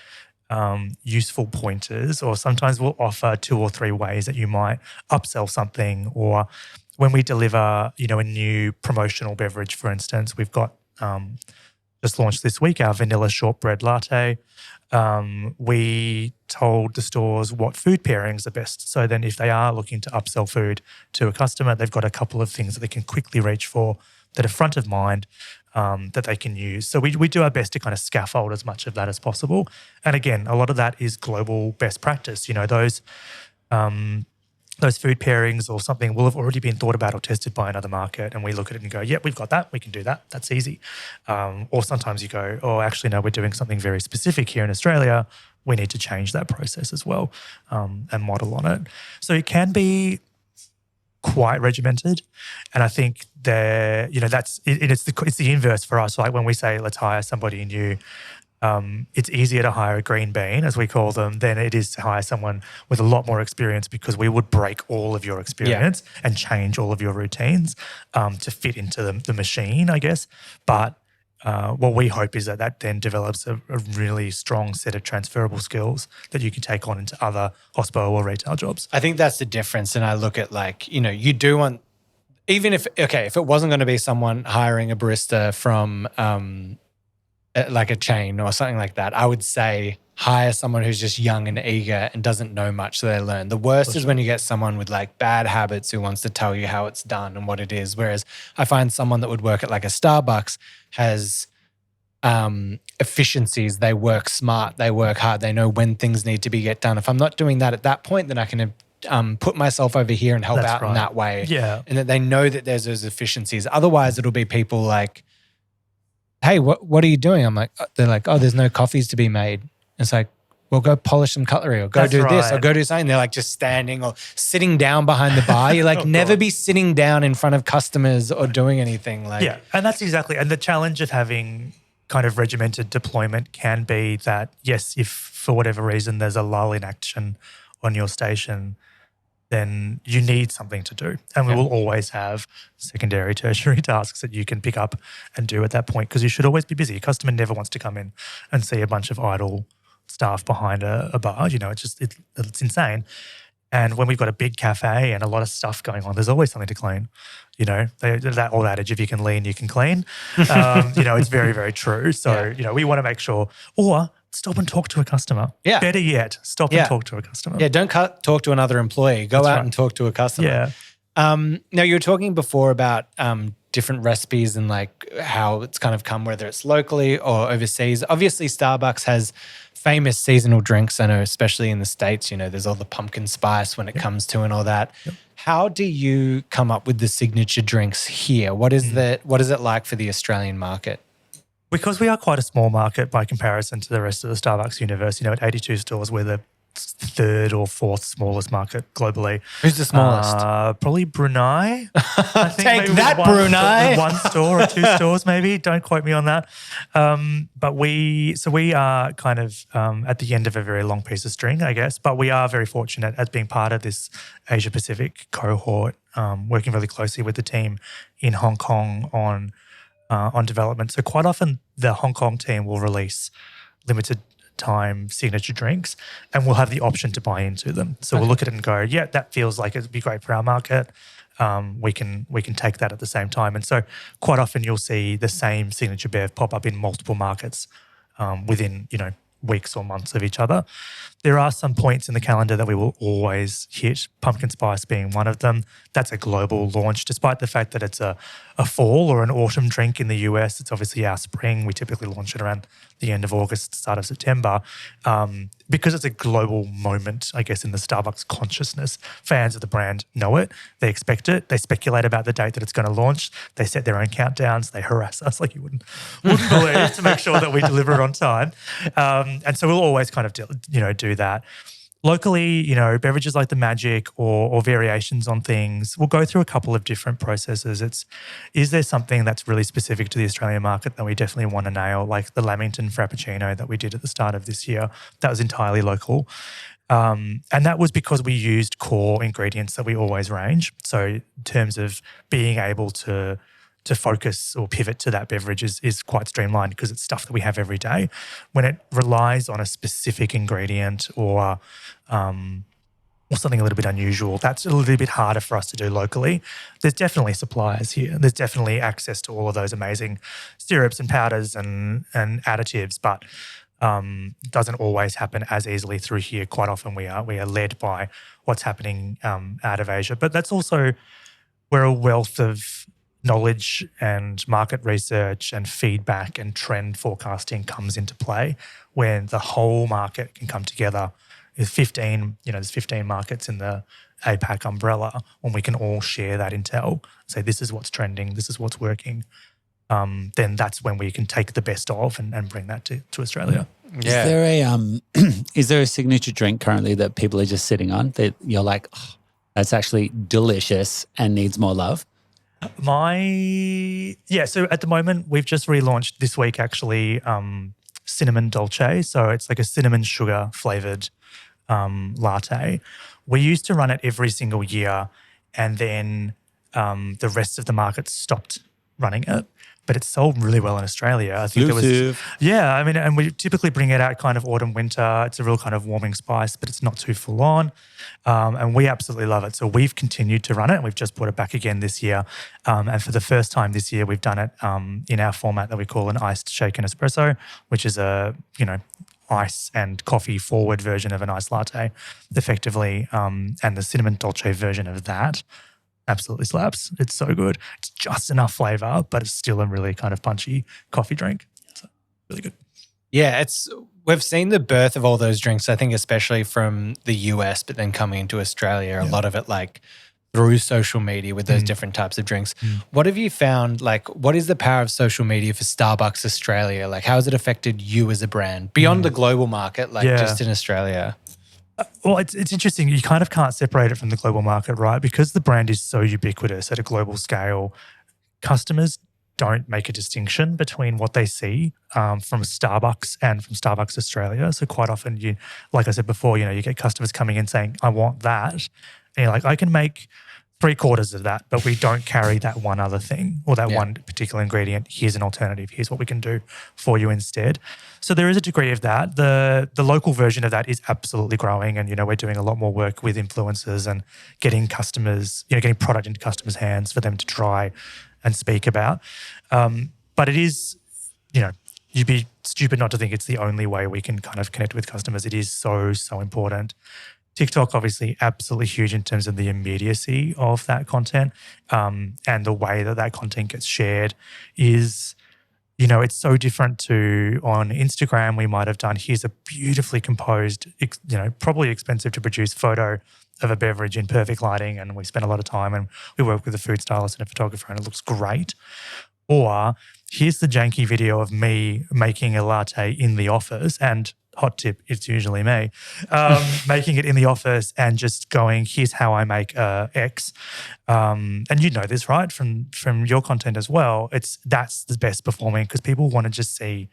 useful pointers, or sometimes we'll offer 2 or 3 ways that you might upsell something. Or when we deliver, a new promotional beverage, for instance, we've got just launched this week our vanilla shortbread latte. We told the stores what food pairings are best. So then if they are looking to upsell food to a customer, they've got a couple of things that they can quickly reach for that are front of mind that they can use. So we do our best to kind of scaffold as much of that as possible. And again, a lot of that is global best practice. Those food pairings or something will have already been thought about or tested by another market, and we look at it and go, yep, we've got that, we can do that, that's easy. Or sometimes you go, oh, actually, no, we're doing something very specific here in Australia, we need to change that process as well and model on it. So it can be quite regimented, and I think it's the inverse for us. Like when we say let's hire somebody new, it's easier to hire a green bean, as we call them, than it is to hire someone with a lot more experience, because we would break all of your experience and change all of your routines to fit into the machine, I guess. But what we hope is that then develops a really strong set of transferable skills that you can take on into other hospo or retail jobs. I think that's the difference. And I look at you do want, even if it wasn't going to be someone hiring a barista from like a chain or something like that, I would say hire someone who's just young and eager and doesn't know much, so they learn. The worst is when you get someone with like bad habits who wants to tell you how it's done and what it is. Whereas I find someone that would work at like a Starbucks has efficiencies. They work smart, they work hard, they know when things need to get done. If I'm not doing that at that point, then I can put myself over here and help out in that way. Yeah. And that they know that there's those efficiencies. Otherwise, it'll be people like, hey, what are you doing? I'm like, they're like, oh, there's no coffees to be made. It's like, well, go polish some cutlery or go do this or go do something. They're like just standing or sitting down behind the bar. You're like, never be sitting down in front of customers or doing anything. Yeah, and that's exactly. And the challenge of having kind of regimented deployment can be that, yes, if for whatever reason there's a lull in action on your station, then you need something to do. And we will always have secondary, tertiary tasks that you can pick up and do at that point, because you should always be busy. A customer never wants to come in and see a bunch of idle staff behind a bar. It's insane. And when we've got a big cafe and a lot of stuff going on, there's always something to clean. That old adage, if you can lean, you can clean. It's very, very true. So, we want to make sure, or stop and talk to a customer. Yeah. Better yet, stop and talk to a customer. Yeah, don't talk to another employee. Go out and talk to a customer. Yeah. Now, you were talking before about different recipes and like how it's kind of come, whether it's locally or overseas. Obviously, Starbucks has famous seasonal drinks. I know, especially in the States, there's all the pumpkin spice when it comes to and all that. Yep. How do you come up with the signature drinks here? What is it like for the Australian market? Because we are quite a small market by comparison to the rest of the Starbucks universe, at 82 stores, we're the third or fourth smallest market globally. Who's the smallest? Probably Brunei. Take that, Brunei. One store or two stores maybe. Don't quote me on that. But we are kind of at the end of a very long piece of string, I guess. But we are very fortunate as being part of this Asia Pacific cohort, working really closely with the team in Hong Kong on development. So quite often the Hong Kong team will release limited time signature drinks and we'll have the option to buy into them. So we'll look at it and go, yeah, that feels like it'd be great for our market. We can take that at the same time. And so quite often you'll see the same signature bev pop up in multiple markets within, weeks or months of each other. There are some points in the calendar that we will always hit, pumpkin spice being one of them. That's a global launch, despite the fact that it's a fall or an autumn drink in the US. It's obviously our spring. We typically launch it around the end of August, start of September. Because it's a global moment, I guess, in the Starbucks consciousness. Fans of the brand know it. They expect it. They speculate about the date that it's going to launch. They set their own countdowns. They harass us like you wouldn't believe to make sure that we deliver it on time. And so we'll always kind of do that. Locally, beverages like the Magic or variations on things, we'll go through a couple of different processes. Is there something that's really specific to the Australian market that we definitely want to nail, like the Lamington Frappuccino that we did at the start of this year? That was entirely local. And that was because we used core ingredients that we always range. So in terms of being able to focus or pivot to that beverage is quite streamlined because it's stuff that we have every day. When it relies on a specific ingredient or something a little bit unusual, that's a little bit harder for us to do locally. There's definitely suppliers here. There's definitely access to all of those amazing syrups and powders and additives, but doesn't always happen as easily through here. Quite often we are led by what's happening out of Asia. But that's also where a wealth of knowledge and market research and feedback and trend forecasting comes into play, when the whole market can come together. There's 15 markets in the APAC umbrella, when we can all share that intel, say this is what's trending, this is what's working, then that's when we can take the best of and bring that to Australia. Yeah. Is there a signature drink currently that people are just sitting on that you're like, oh, that's actually delicious and needs more love? So at the moment we've just relaunched this week actually cinnamon dolce. So it's like a cinnamon sugar flavored latte. We used to run it every single year, and then the rest of the market stopped running it. But it's sold really well in Australia. I think I mean, and we typically bring it out kind of autumn, winter. It's a real kind of warming spice, but it's not too full on. And we absolutely love it. So we've continued to run it, and we've just brought it back again this year. And for the first time this year, we've done it in our format that we call an iced shaken espresso, which is a, ice and coffee forward version of an iced latte, effectively, and the cinnamon dolce version of that. Absolutely slaps. It's so good. It's just enough flavor, but it's still a really kind of punchy coffee drink. So really good. Yeah, we've seen the birth of all those drinks, I think especially from the US, but then coming into Australia, a lot of it like through social media with those different types of drinks. What have you found, like what is the power of social media for Starbucks Australia? Like how has it affected you as a brand beyond the global market, like just in Australia? Well, it's interesting. You kind of can't separate it from the global market, right? Because the brand is so ubiquitous at a global scale, customers don't make a distinction between what they see from Starbucks and from Starbucks Australia. So quite often, like I said before, you get customers coming in saying, I want that. And you're like, I can make 3/4 of that, but we don't carry that one other thing or that one particular ingredient. Here's an alternative. Here's what we can do for you instead. So there is a degree of that. The local version of that is absolutely growing, and we're doing a lot more work with influencers and getting customers, getting product into customers' hands for them to try and speak about. But it is, you'd be stupid not to think it's the only way we can kind of connect with customers. It is so important. TikTok, obviously, absolutely huge in terms of the immediacy of that content, and the way that content gets shared is, it's so different to on Instagram. We might have done, here's a beautifully composed, probably expensive to produce photo of a beverage in perfect lighting, and we spend a lot of time and we work with a food stylist and a photographer, and it looks great. Or here's the janky video of me making a latte in the office, and hot tip, it's usually me, making it in the office and just going, here's how I make X. And you know this, right, from your content as well. That's the best performing because people want to just see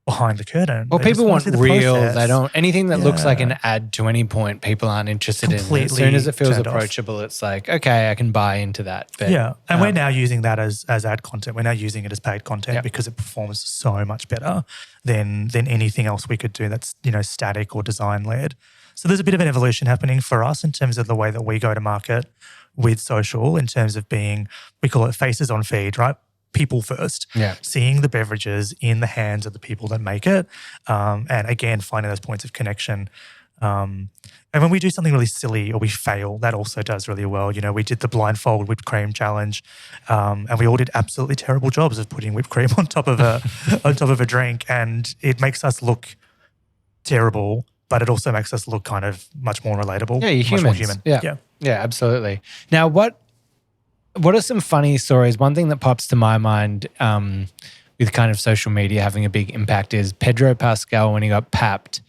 behind the curtain. Well, people want real. Process. They don't anything that looks like an ad to any point. People aren't interested in. As soon as it feels approachable, it's like, okay, I can buy into that. But, and we're now using that as ad content. We're now using it as paid content because it performs so much better than anything else we could do that's static or design led. So there's a bit of an evolution happening for us in terms of the way that we go to market with social, in terms of being, we call it faces on feed, right? People first, seeing the beverages in the hands of the people that make it, and again, finding those points of connection. And when we do something really silly or we fail, that also does really well. We did the blindfold whipped cream challenge, and we all did absolutely terrible jobs of putting whipped cream on top of a drink, and it makes us look terrible, but it also makes us look kind of much more relatable. Yeah, you're much more human. Yeah, absolutely. Now, what are some funny stories? One thing that pops to my mind with kind of social media having a big impact is Pedro Pascal when he got papped.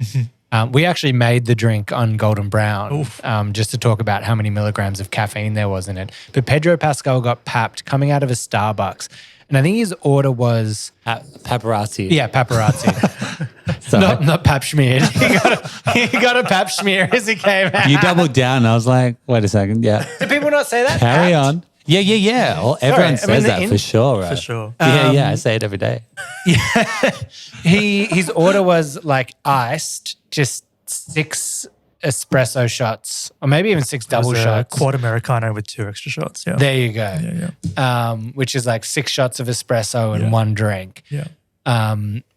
We actually made the drink on Golden Brown just to talk about how many milligrams of caffeine there was in it. But Pedro Pascal got papped coming out of a Starbucks. And I think his order was... paparazzi. Yeah, paparazzi. not pap schmeared. He got a pap smear as he came out. You doubled down. I was like, wait a second. Yeah. Do people not say that? Carry on. Yeah. Well, everyone says that for sure, right? For sure. Yeah, I say it every day. Yeah. His order was like iced, just 6 espresso shots, or maybe even 6 double shots. Quad Americano with 2 extra shots. Yeah. There you go. Yeah. Which is like 6 shots of espresso and 1 drink. Yeah.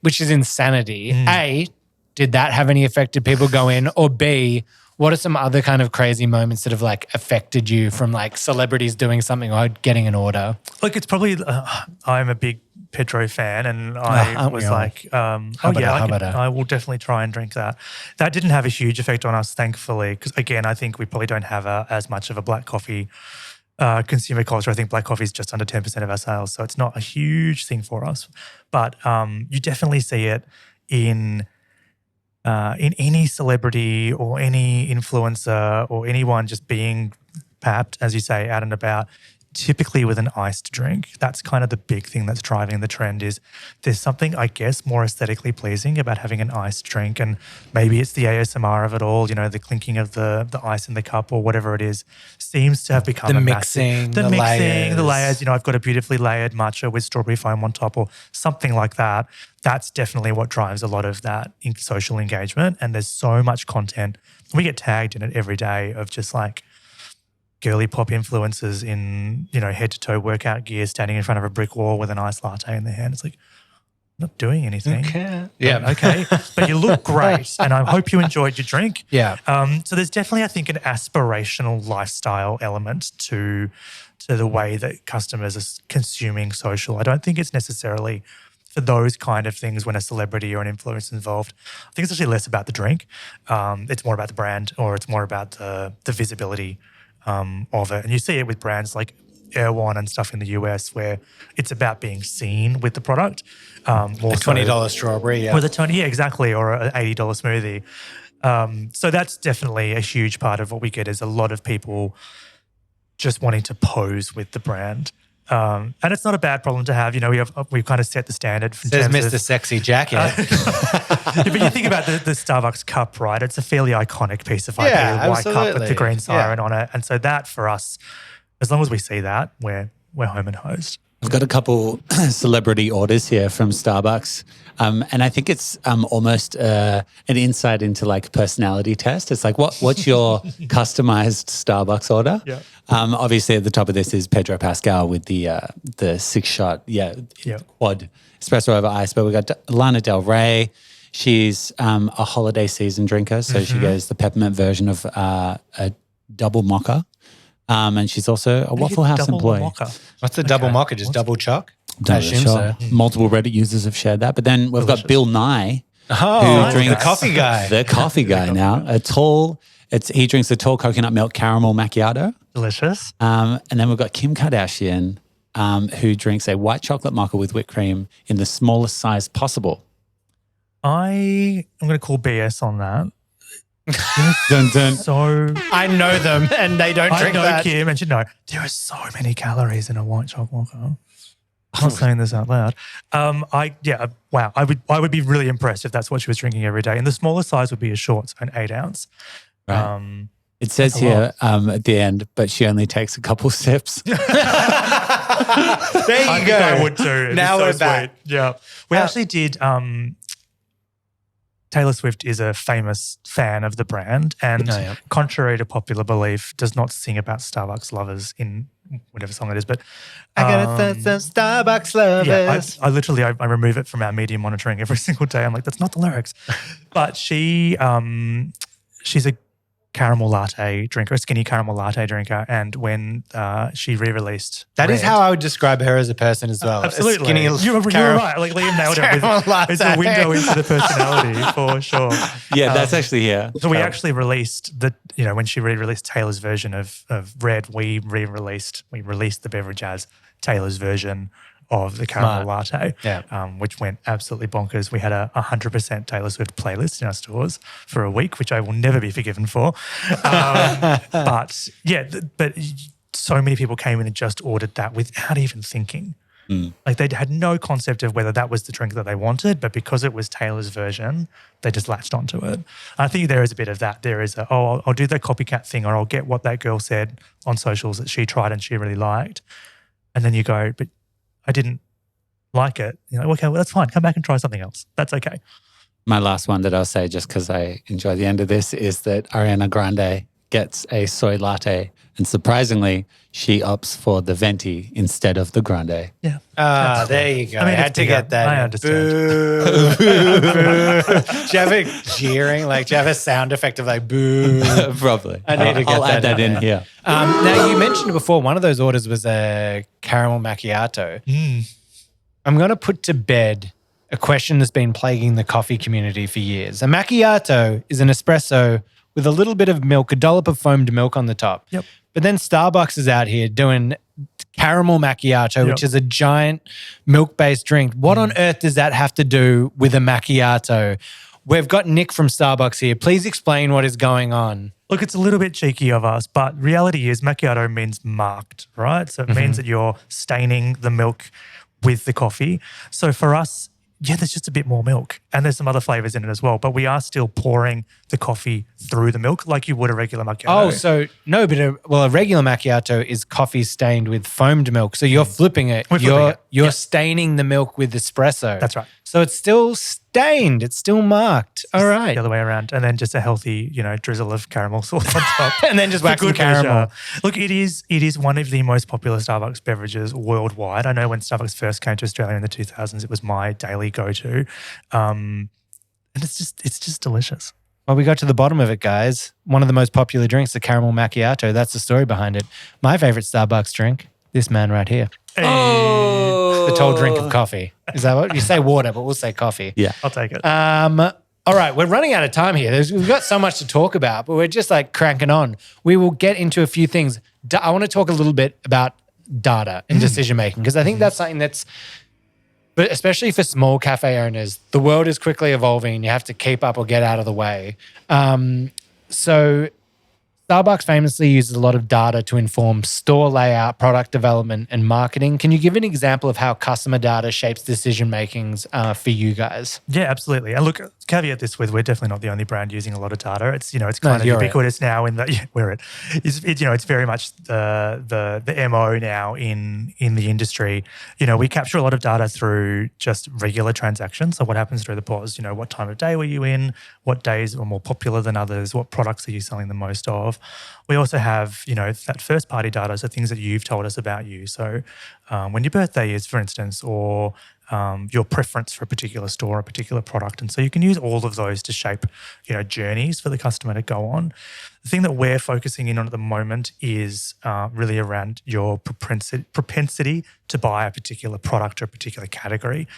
Which is insanity. A, did that have any effect? Did people go in? Or B, what are some other kind of crazy moments that have like affected you from like celebrities doing something or getting an order? Look, it's probably, I'm a big Pedro fan, and I was like, I will definitely try and drink that. That didn't have a huge effect on us, thankfully, because again, I think we probably don't have as much of a black coffee consumer culture. I think black coffee is just under 10% of our sales, so it's not a huge thing for us. But you definitely see it in any celebrity or any influencer or anyone just being papped, as you say, out and about. typically with an iced drink. That's kind of the big thing that's driving the trend is there's something, I guess, more aesthetically pleasing about having an iced drink. And maybe it's the ASMR of it all, the clinking of the ice in the cup or whatever it is, seems to have become the mixing, the layers. I've got a beautifully layered matcha with strawberry foam on top or something like that. That's definitely what drives a lot of that social engagement. And there's so much content. We get tagged in it every day of just like girly pop influencers in, head to toe workout gear, standing in front of a brick wall with an iced latte in their hand. It's like, I'm not doing anything. Okay. Yeah. Okay. But you look great and I hope you enjoyed your drink. Yeah. So there's definitely, I think, an aspirational lifestyle element to the way that customers are consuming social. I don't think it's necessarily for those kind of things when a celebrity or an influencer is involved. I think it's actually less about the drink. It's more about the brand or it's more about the visibility of it. And you see it with brands like Erewhon and stuff in the US where it's about being seen with the product. More a $20 strawberry, yeah. With a $20, yeah, exactly, or an $80 smoothie. So that's definitely a huge part of what we get is a lot of people just wanting to pose with the brand. And it's not a bad problem to have. We've kind of set the standard. Says Mr. Sexy Jacket. But you think about the Starbucks cup, right? It's a fairly iconic piece of IP, white cup with the green siren on it. And so that for us, as long as we see that, we're home and hosed. I've got a couple celebrity orders here from Starbucks. And I think it's almost an insight into like personality test. It's like, what's your customized Starbucks order? Yeah. Obviously at the top of this is Pedro Pascal with the 6-shot, quad espresso over ice. But we got Lana Del Rey. She's a holiday season drinker. So she goes the peppermint version of a double mocha. And she's also a Waffle House employee. Mocha? What's the double mocha? Just double choc? Double choc. Multiple Reddit users have shared that. But then we've got Bill Nye, who drinks the coffee guy. The coffee guy now. He drinks a tall coconut milk caramel macchiato. Delicious. And then we've got Kim Kardashian, who drinks a white chocolate mocha with whipped cream in the smallest size possible. I am going to call BS on that. Dun, dun. So I know them and they don't drink that. I know Kim, and there are so many calories in a white chocolate mocha. I'm not saying this out loud. Wow. I would be really impressed if that's what she was drinking every day. And the smaller size would be a short, so an 8 ounce. Right. It says here at the end, but she only takes a couple sips. There you I go. I would too. Now we're back. Yeah. We actually did. Taylor Swift is a famous fan of the brand and contrary to popular belief, does not sing about Starbucks lovers in whatever song it is. But I got some Starbucks lovers. Yeah, I literally remove it from our media monitoring every single day. I'm like, that's not the lyrics. But she's a caramel latte drinker, a skinny caramel latte drinker. And when she re-released That is how I would describe her as a person as well. Absolutely. A skinny you're right. Like Liam nailed it. It's a window into the personality for sure. Yeah, that's actually here. So we actually released when she re-released Taylor's version of Red, we released the beverage as Taylor's version of the caramel latte, which went absolutely bonkers. We had a 100% Taylor Swift playlist in our stores for a week, which I will never be forgiven for. But so many people came in and just ordered that without even thinking. Like they had no concept of whether that was the drink that they wanted, but because it was Taylor's version, they just latched onto it. I think there is a bit of that. There is I'll do the copycat thing, or I'll get what that girl said on socials that she tried and she really liked. And then you go, but I didn't like it. You're like, okay, well, that's fine. Come back and try something else. That's okay. My last one that I'll say, just because I enjoy the end of this, is that Ariana Grande gets a soy latte. And surprisingly, she opts for the venti instead of the grande. Yeah. There you go. I had to get that. I understand. Boo. Do you have a jeering? Do you have a sound effect of boo? Probably. I need to get I'll add that in here. Now, you mentioned before one of those orders was a caramel macchiato. I'm going to put to bed a question that's been plaguing the coffee community for years. A macchiato is an espresso with a little bit of milk, a dollop of foamed milk on the top. Yep. But then Starbucks is out here doing caramel macchiato, which is a giant milk-based drink. What on earth does that have to do with a macchiato? We've got Nick from Starbucks here. Please explain what is going on. Look, it's a little bit cheeky of us, but reality is macchiato means marked, right? So it means that you're staining the milk with the coffee. So for us, yeah, there's just a bit more milk and there's some other flavors in it as well, but we are still pouring the coffee through the milk like you would a regular macchiato. Oh, so no, but a regular macchiato is coffee stained with foamed milk. So you're flipping it. You're staining the milk with espresso. That's right. So it's still stained. It's still marked. All right. The other way around. And then just a healthy, drizzle of caramel sauce on top. And then just wax some caramel. Look, it is one of the most popular Starbucks beverages worldwide. I know when Starbucks first came to Australia in the 2000s, it was my daily go-to. And it's just delicious. Well, we got to the bottom of it, guys. One of the most popular drinks, the caramel macchiato. That's the story behind it. My favorite Starbucks drink, this man right here. Hey. Oh. The tall drink of coffee. Is that what? You say water, but we'll say coffee. Yeah. I'll take it. All right, we're running out of time here. We've got so much to talk about, but we're just like cranking on. We will get into a few things. I want to talk a little bit about data and decision making because I think that's something that's, but especially for small cafe owners, the world is quickly evolving and you have to keep up or get out of the way. So Starbucks famously uses a lot of data to inform store layout, product development, and marketing. Can you give an example of how customer data shapes decision makings for you guys? Yeah, absolutely. And look, caveat this with we're definitely not the only brand using a lot of data. It's it's kind of ubiquitous now in that it's very much the MO now in the industry. We capture a lot of data through just regular transactions. So what happens through the pause? What time of day were you in? What days are more popular than others? What products are you selling the most of? We also have, that first party data, so things that you've told us about you. So when your birthday is, for instance, or your preference for a particular store, a particular product. And so you can use all of those to shape, journeys for the customer to go on. The thing that we're focusing in on at the moment is really around your propensity to buy a particular product or a particular category.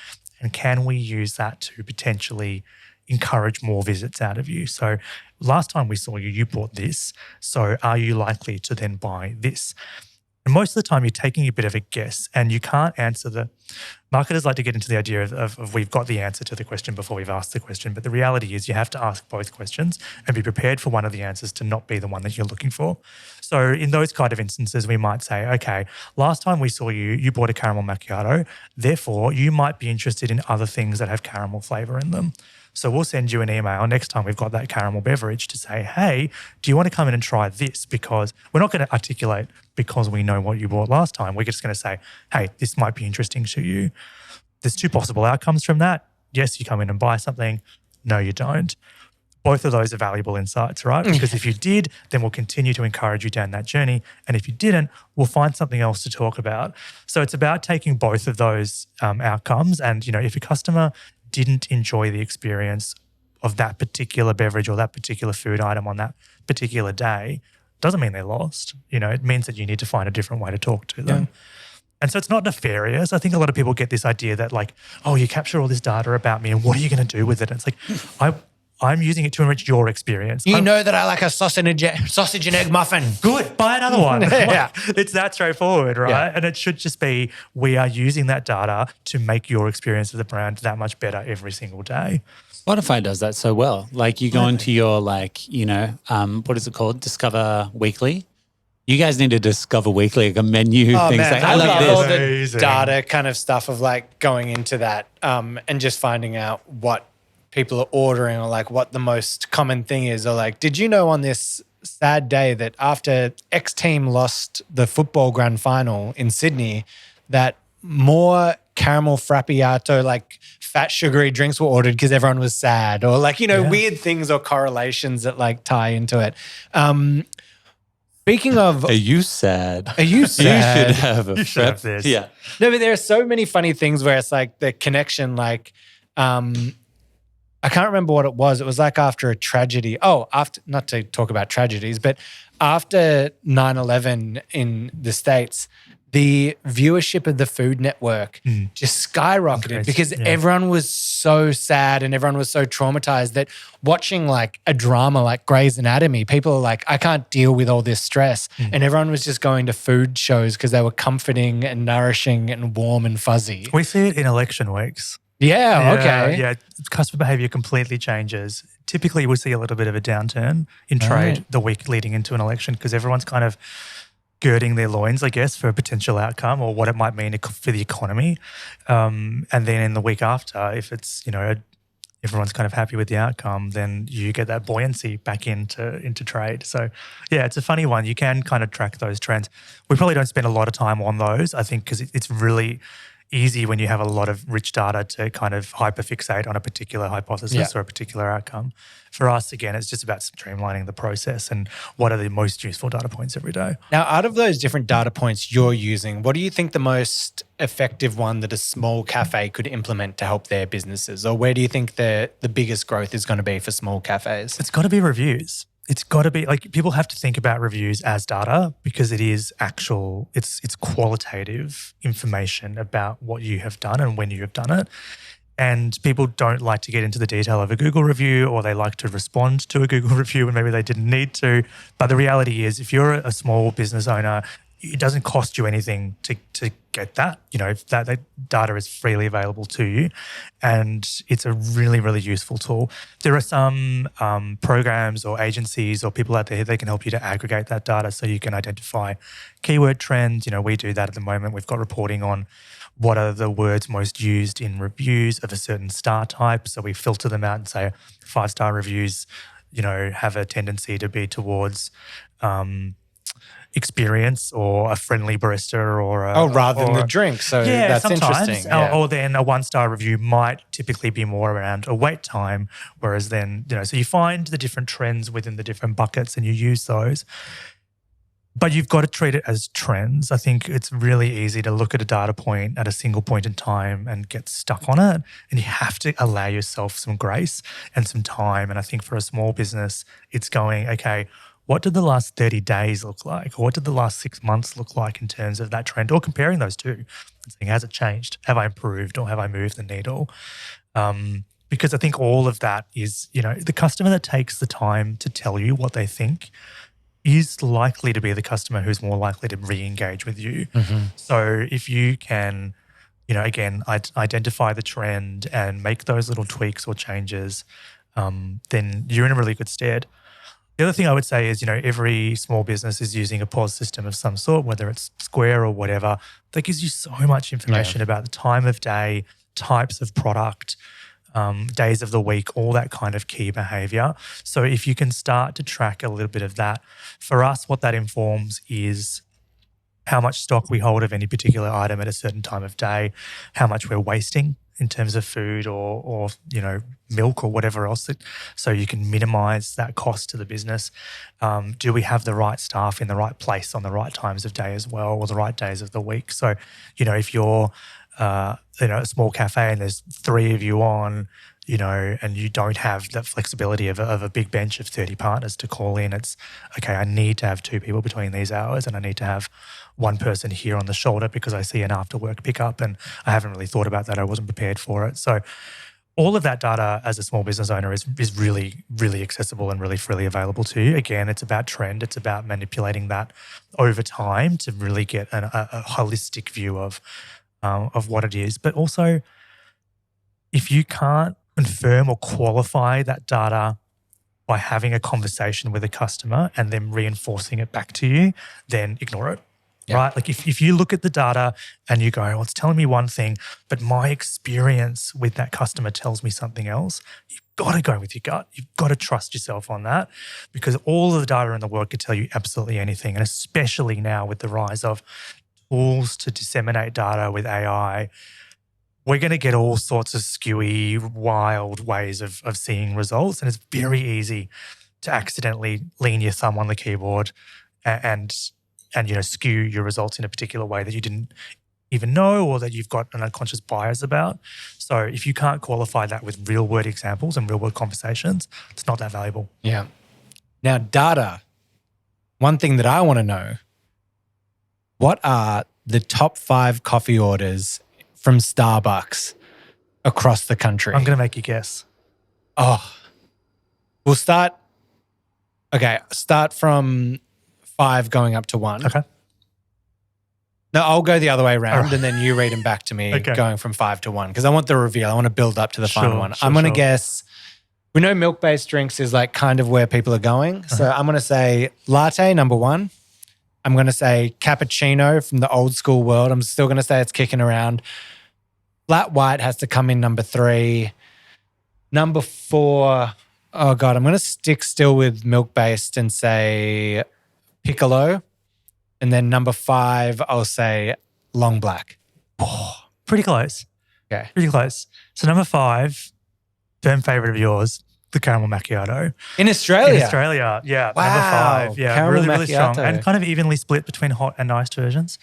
And can we use that to potentially encourage more visits out of you? So last time we saw you, you bought this. So are you likely to then buy this? And most of the time you're taking a bit of a guess and you can't answer marketers like to get into the idea of we've got the answer to the question before we've asked the question. But the reality is you have to ask both questions and be prepared for one of the answers to not be the one that you're looking for. So in those kind of instances, we might say, okay, last time we saw you, you bought a caramel macchiato. Therefore, you might be interested in other things that have caramel flavor in them. So we'll send you an email next time we've got that caramel beverage to say, hey, do you want to come in and try this? Because we're not going to articulate because we know what you bought last time. We're just going to say, hey, this might be interesting to you. There's two possible outcomes from that. Yes, you come in and buy something. No, you don't. Both of those are valuable insights, right? Because if you did, then we'll continue to encourage you down that journey. And if you didn't, we'll find something else to talk about. So it's about taking both of those outcomes. And, if a customer didn't enjoy the experience of that particular beverage or that particular food item on that particular day, doesn't mean they lost. It means that you need to find a different way to talk to them. Yeah. And so it's not nefarious. I think a lot of people get this idea that like, oh, you capture all this data about me and what are you going to do with it? And it's like, I'm using it to enrich your experience. You know that I like a sausage and egg muffin. Good, buy another one. Yeah. It's that straightforward, right? Yeah. And it should just be, we are using that data to make your experience of the brand that much better every single day. Spotify does that so well. Like you go into your what is it called? Discover Weekly. You guys need to Discover Weekly, like a menu things. Man, I love all this. the data kind of stuff of like going into that and just finding out what people are ordering or like what the most common thing is, or like, did you know on this sad day that after X team lost the football grand final in Sydney that more caramel frappiato, like fat sugary drinks were ordered because everyone was sad, or like, weird things or correlations that like tie into it. Speaking of... Are you sad? You should have this. Yeah. No, but there are so many funny things where it's like the connection, like... I can't remember what it was. It was like after a tragedy. Not to talk about tragedies, but after 9/11 in the States, the viewership of the Food Network just skyrocketed because everyone was so sad and everyone was so traumatized that watching like a drama like Grey's Anatomy, people are like, I can't deal with all this stress. And everyone was just going to food shows because they were comforting and nourishing and warm and fuzzy. We see it in election weeks. Yeah, okay. Yeah, customer behavior completely changes. Typically, we see a little bit of a downturn in trade the week leading into an election because everyone's kind of girding their loins, I guess, for a potential outcome or what it might mean for the economy. And then in the week after, if it's, everyone's kind of happy with the outcome, then you get that buoyancy back into trade. So, yeah, it's a funny one. You can kind of track those trends. We probably don't spend a lot of time on those, I think, because it's really easy when you have a lot of rich data to kind of hyperfixate on a particular hypothesis or a particular outcome. For us, again, it's just about streamlining the process and what are the most useful data points every day. Now, out of those different data points you're using, what do you think the most effective one that a small cafe could implement to help their businesses? Or where do you think the biggest growth is going to be for small cafes? It's got to be reviews. It's got to be people have to think about reviews as data because it is actual, it's qualitative information about what you have done and when you have done it. And people don't like to get into the detail of a Google review, or they like to respond to a Google review when maybe they didn't need to. But the reality is, if you're a small business owner, it doesn't cost you anything to get that. That data is freely available to you, and it's a really, really useful tool. There are some programs or agencies or people out there that can help you to aggregate that data so you can identify keyword trends. We do that at the moment. We've got reporting on what are the words most used in reviews of a certain star type. So we filter them out and say 5-star reviews, have a tendency to be towards experience or a friendly barista or rather than the drink. So that's interesting. Or then a 1-star review might typically be more around a wait time, whereas then, so you find the different trends within the different buckets and you use those. But you've got to treat it as trends. I think it's really easy to look at a data point at a single point in time and get stuck on it. And you have to allow yourself some grace and some time. And I think for a small business, it's going, okay, what did the last 30 days look like? Or what did the last 6 months look like in terms of that trend? Or comparing those two and saying, has it changed? Have I improved or have I moved the needle? Because I think all of that is, the customer that takes the time to tell you what they think is likely to be the customer who's more likely to re-engage with you. Mm-hmm. So if you can, again, identify the trend and make those little tweaks or changes, then you're in a really good stead. The other thing I would say is, every small business is using a POS system of some sort, whether it's Square or whatever, that gives you so much information about the time of day, types of product, days of the week, all that kind of key behavior. So if you can start to track a little bit of that, for us, what that informs is how much stock we hold of any particular item at a certain time of day, how much we're wasting in terms of food or milk or whatever else. So you can minimize that cost to the business. Do we have the right staff in the right place on the right times of day as well, or the right days of the week? So, if you're a small cafe and there's 3 of you on, and you don't have that flexibility of a big bench of 30 partners to call in, it's, okay, I need to have 2 people between these hours and I need to have 1 person here on the shoulder because I see an after work pickup and I haven't really thought about that. I wasn't prepared for it. So all of that data as a small business owner is really, really accessible and really freely available to you. Again, it's about trend. It's about manipulating that over time to really get a holistic view of what it is. But also, if you can't confirm or qualify that data by having a conversation with a customer and then reinforcing it back to you, then ignore it, right? Like if you look at the data and you go, well, it's telling me one thing, but my experience with that customer tells me something else, you've got to go with your gut. You've got to trust yourself on that, because all of the data in the world could tell you absolutely anything. And especially now with the rise of tools to disseminate data with AI, we're going to get all sorts of skewy, wild ways of seeing results. And it's very easy to accidentally lean your thumb on the keyboard and skew your results in a particular way that you didn't even know or that you've got an unconscious bias about. So if you can't qualify that with real world examples and real world conversations, it's not that valuable. Yeah. Now, data, one thing that I want to know, what are the top 5 coffee orders from Starbucks across the country? I'm going to make you guess. Oh, we'll start from 5 going up to 1. Okay. No, I'll go the other way around and then you read them back to me going from 5 to 1 because I want the reveal. I want to build up to the final one. I'm going to guess, we know milk-based drinks is like kind of where people are going. So I'm going to say latte, number 1. I'm going to say cappuccino from the old school world. I'm still going to say it's kicking around. Flat white has to come in number 3. Number 4, oh God, I'm going to stick still with milk-based and say piccolo. And then number 5, I'll say long black. Oh, pretty close. Okay. Pretty close. So number 5, firm favorite of yours, the caramel macchiato. In Australia? In Australia, yeah. Wow. Number 5. Yeah, Caramel really strong. macchiato. And kind of evenly split between hot and iced versions.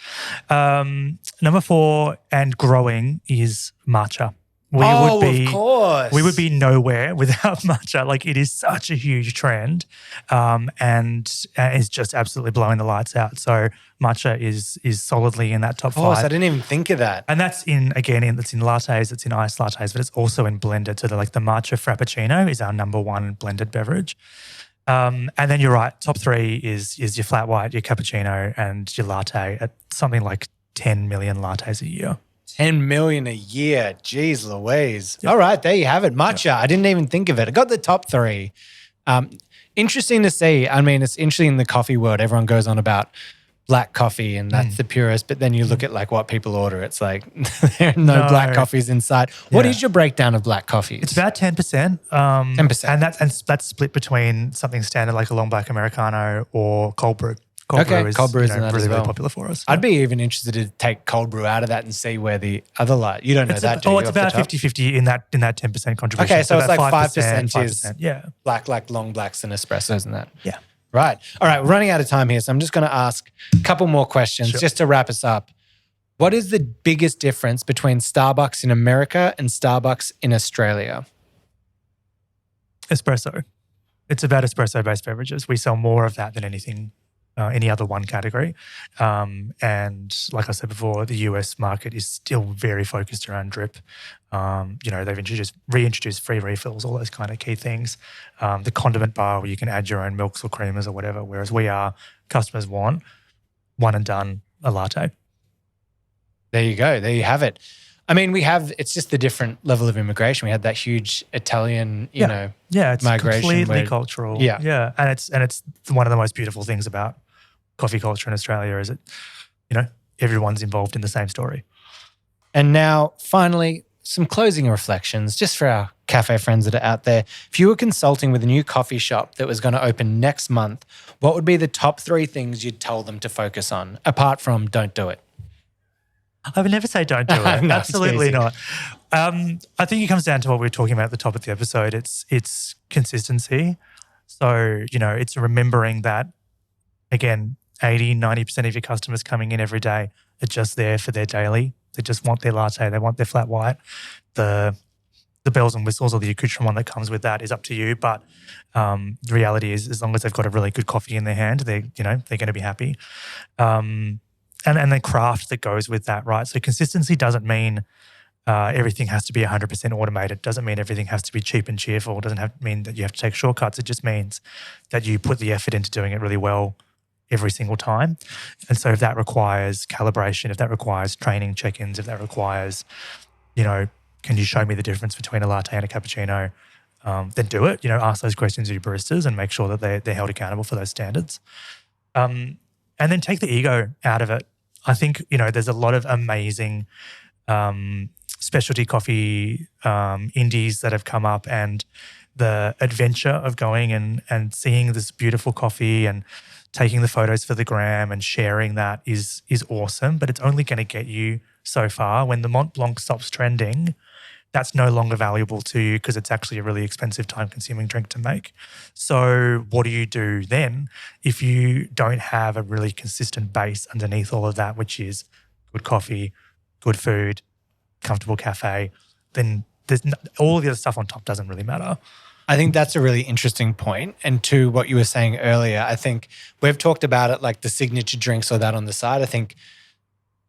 Number 4 and growing is matcha. Of course. We would be nowhere without matcha. Like it is such a huge trend and it's just absolutely blowing the lights out. So matcha is solidly in that top 5. I didn't even think of that. And that's it's in lattes, it's in iced lattes, but it's also in blended. So the matcha frappuccino is our number 1 blended beverage. And then you're right, top 3 is your flat white, your cappuccino and your latte at something like 10 million lattes a year. 10 million a year. Jeez Louise. Yep. All right, there you have it. Matcha. Yep. I didn't even think of it. I got the top 3. Interesting to see. I mean, it's interesting in the coffee world. Everyone goes on about black coffee and that's the purest. But then you look at like what people order. It's like there are no black coffees in sight. What is your breakdown of black coffees? It's about 10%. 10%. And that's split between something standard like a long black Americano or cold brew. Cold brew is really popular for us. I'd be even interested to take cold brew out of that and see where the other light. You don't know that, do you? It's about 50-50 in that 10% contribution. Okay, so it's like 5% is black, like long blacks and espressos and that. Yeah. Right. All right, we're running out of time here, so I'm just going to ask a couple more questions just to wrap us up. What is the biggest difference between Starbucks in America and Starbucks in Australia? Espresso. It's about espresso-based beverages. We sell more of that than anything any other one category. And like I said before, the US market is still very focused around drip. They've reintroduced free refills, all those kind of key things. The condiment bar where you can add your own milks or creamers or whatever, whereas customers want one and done, a latte. There you go. There you have it. I mean, it's just the different level of immigration. We had that huge Italian, it's migration. Completely cultural. Yeah. And it's one of the most beautiful things about coffee culture in Australia is that, everyone's involved in the same story. And now, finally, some closing reflections just for our cafe friends that are out there. If you were consulting with a new coffee shop that was going to open next month, what would be the top 3 things you'd tell them to focus on, apart from don't do it? I would never say don't do it. No, absolutely not. I think it comes down to what we were talking about at the top of the episode. It's consistency. So, it's remembering that, again, 80, 90% of your customers coming in every day are just there for their daily. They just want their latte. They want their flat white. The bells and whistles or the accoutrement that comes with that is up to you. But the reality is, as long as they've got a really good coffee in their hand, they're going to be happy. And the craft that goes with that, right? So consistency doesn't mean everything has to be 100% automated. It doesn't mean everything has to be cheap and cheerful. It doesn't mean that you have to take shortcuts. It just means that you put the effort into doing it really well every single time. And so if that requires calibration, if that requires training check-ins, if that requires, can you show me the difference between a latte and a cappuccino, then do it. Ask those questions of your baristas and make sure that they're held accountable for those standards. And then take the ego out of it. I think, there's a lot of amazing specialty coffee indies that have come up, and the adventure of going and seeing this beautiful coffee and taking the photos for the gram and sharing that is awesome, but it's only going to get you so far. When the Mont Blanc stops trending, that's no longer valuable to you because it's actually a really expensive, time-consuming drink to make. So what do you do then if you don't have a really consistent base underneath all of that, which is good coffee, good food, comfortable cafe? Then all of the other stuff on top doesn't really matter. I think that's a really interesting point. And to what you were saying earlier, I think we've talked about it like the signature drinks or that on the side. I think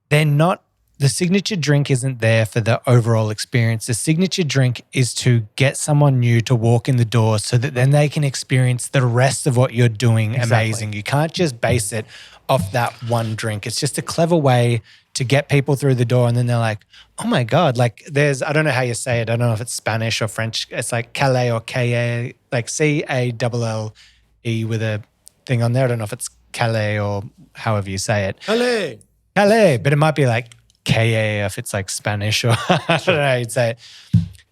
they're not the signature drink isn't there for the overall experience. The signature drink is to get someone new to walk in the door so that then they can experience the rest of what you're doing amazing. You can't just base it off that one drink. It's just a clever way to get people through the door, and then they're like, oh my God, like there's, I don't know how you say it. I don't know if it's Spanish or French. It's like Calais or K-A, like C-A-L-L-E with a thing on there. I don't know if it's Calais or however you say it. Calais, but it might be like K-A if it's like Spanish or I don't know how you'd say it.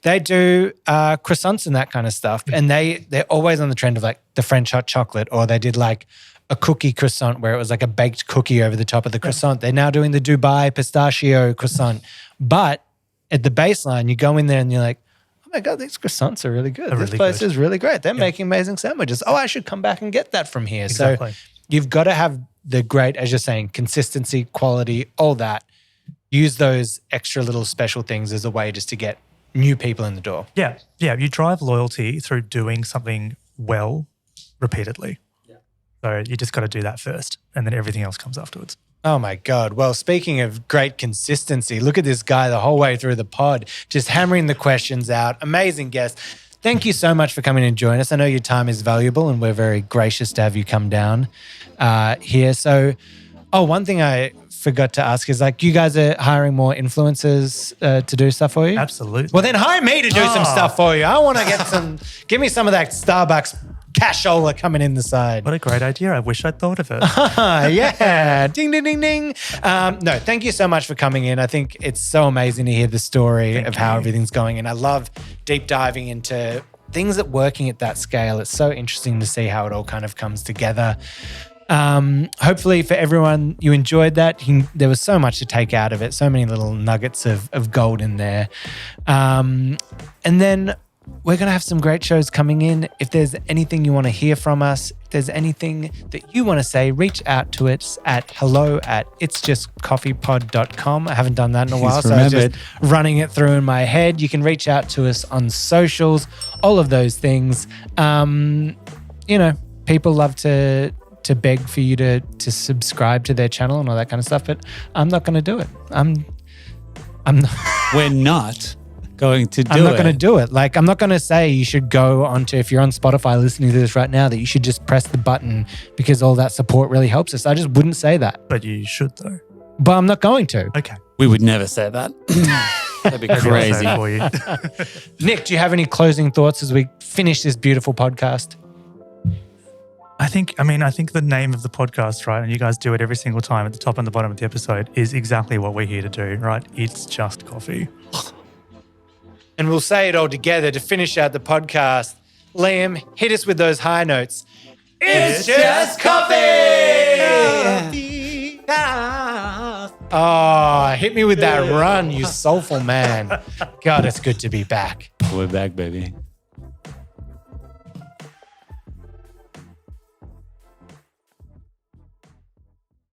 They do croissants and that kind of stuff, and they're always on the trend of like the French hot chocolate, or they did like a cookie croissant where it was like a baked cookie over the top of the croissant. They're now doing the Dubai pistachio croissant. But at the baseline, you go in there and you're like, oh my God, these croissants are really good. This place is really great. They're making amazing sandwiches. Oh, I should come back and get that from here. Exactly. So you've got to have the great, as you're saying, consistency, quality, all that. Use those extra little special things as a way just to get new people in the door. Yeah. You drive loyalty through doing something well repeatedly. So you just got to do that first, and then everything else comes afterwards. Oh my God. Well, speaking of great consistency, look at this guy the whole way through the pod, just hammering the questions out. Amazing guest. Thank you so much for coming and joining us. I know your time is valuable, and we're very gracious to have you come down here. So, one thing I forgot to ask is, like, you guys are hiring more influencers to do stuff for you? Absolutely. Well, then hire me to do some stuff for you. I want to get give me some of that Starbucks cashola coming in the side. What a great idea. I wish I'd thought of it. Yeah. Ding, ding, ding, ding. No, thank you so much for coming in. I think it's so amazing to hear the story of how everything's going. And I love deep diving into things that working at that scale. It's so interesting to see how it all kind of comes together. Hopefully for everyone, you enjoyed that. There was so much to take out of it, so many little nuggets of gold in there. And then we're going to have some great shows coming in. If there's anything you want to hear from us, if there's anything that you want to say, reach out to us at hello@itsjustcoffeepod.com. I haven't done that in a while, so I was just running it through in my head. You can reach out to us on socials, all of those things. People love to beg for you to subscribe to their channel and all that kind of stuff, but I'm not going to do it. I'm not. We're not going to do it. I'm not going to do it. Like, I'm not going to say you should go onto, if you're on Spotify listening to this right now, that you should just press the button because all that support really helps us. I just wouldn't say that. But you should, though. But I'm not going to. Okay. We would never say that. That'd be crazy. For you. Nick, do you have any closing thoughts as we finish this beautiful podcast? I think the name of the podcast, right, and you guys do it every single time at the top and the bottom of the episode, is exactly what we're here to do, right? It's just coffee. And we'll say it all together to finish out the podcast. Liam, hit us with those high notes. It's just coffee! Oh, hit me with that run, you soulful man. God, it's good to be back. We're back, baby.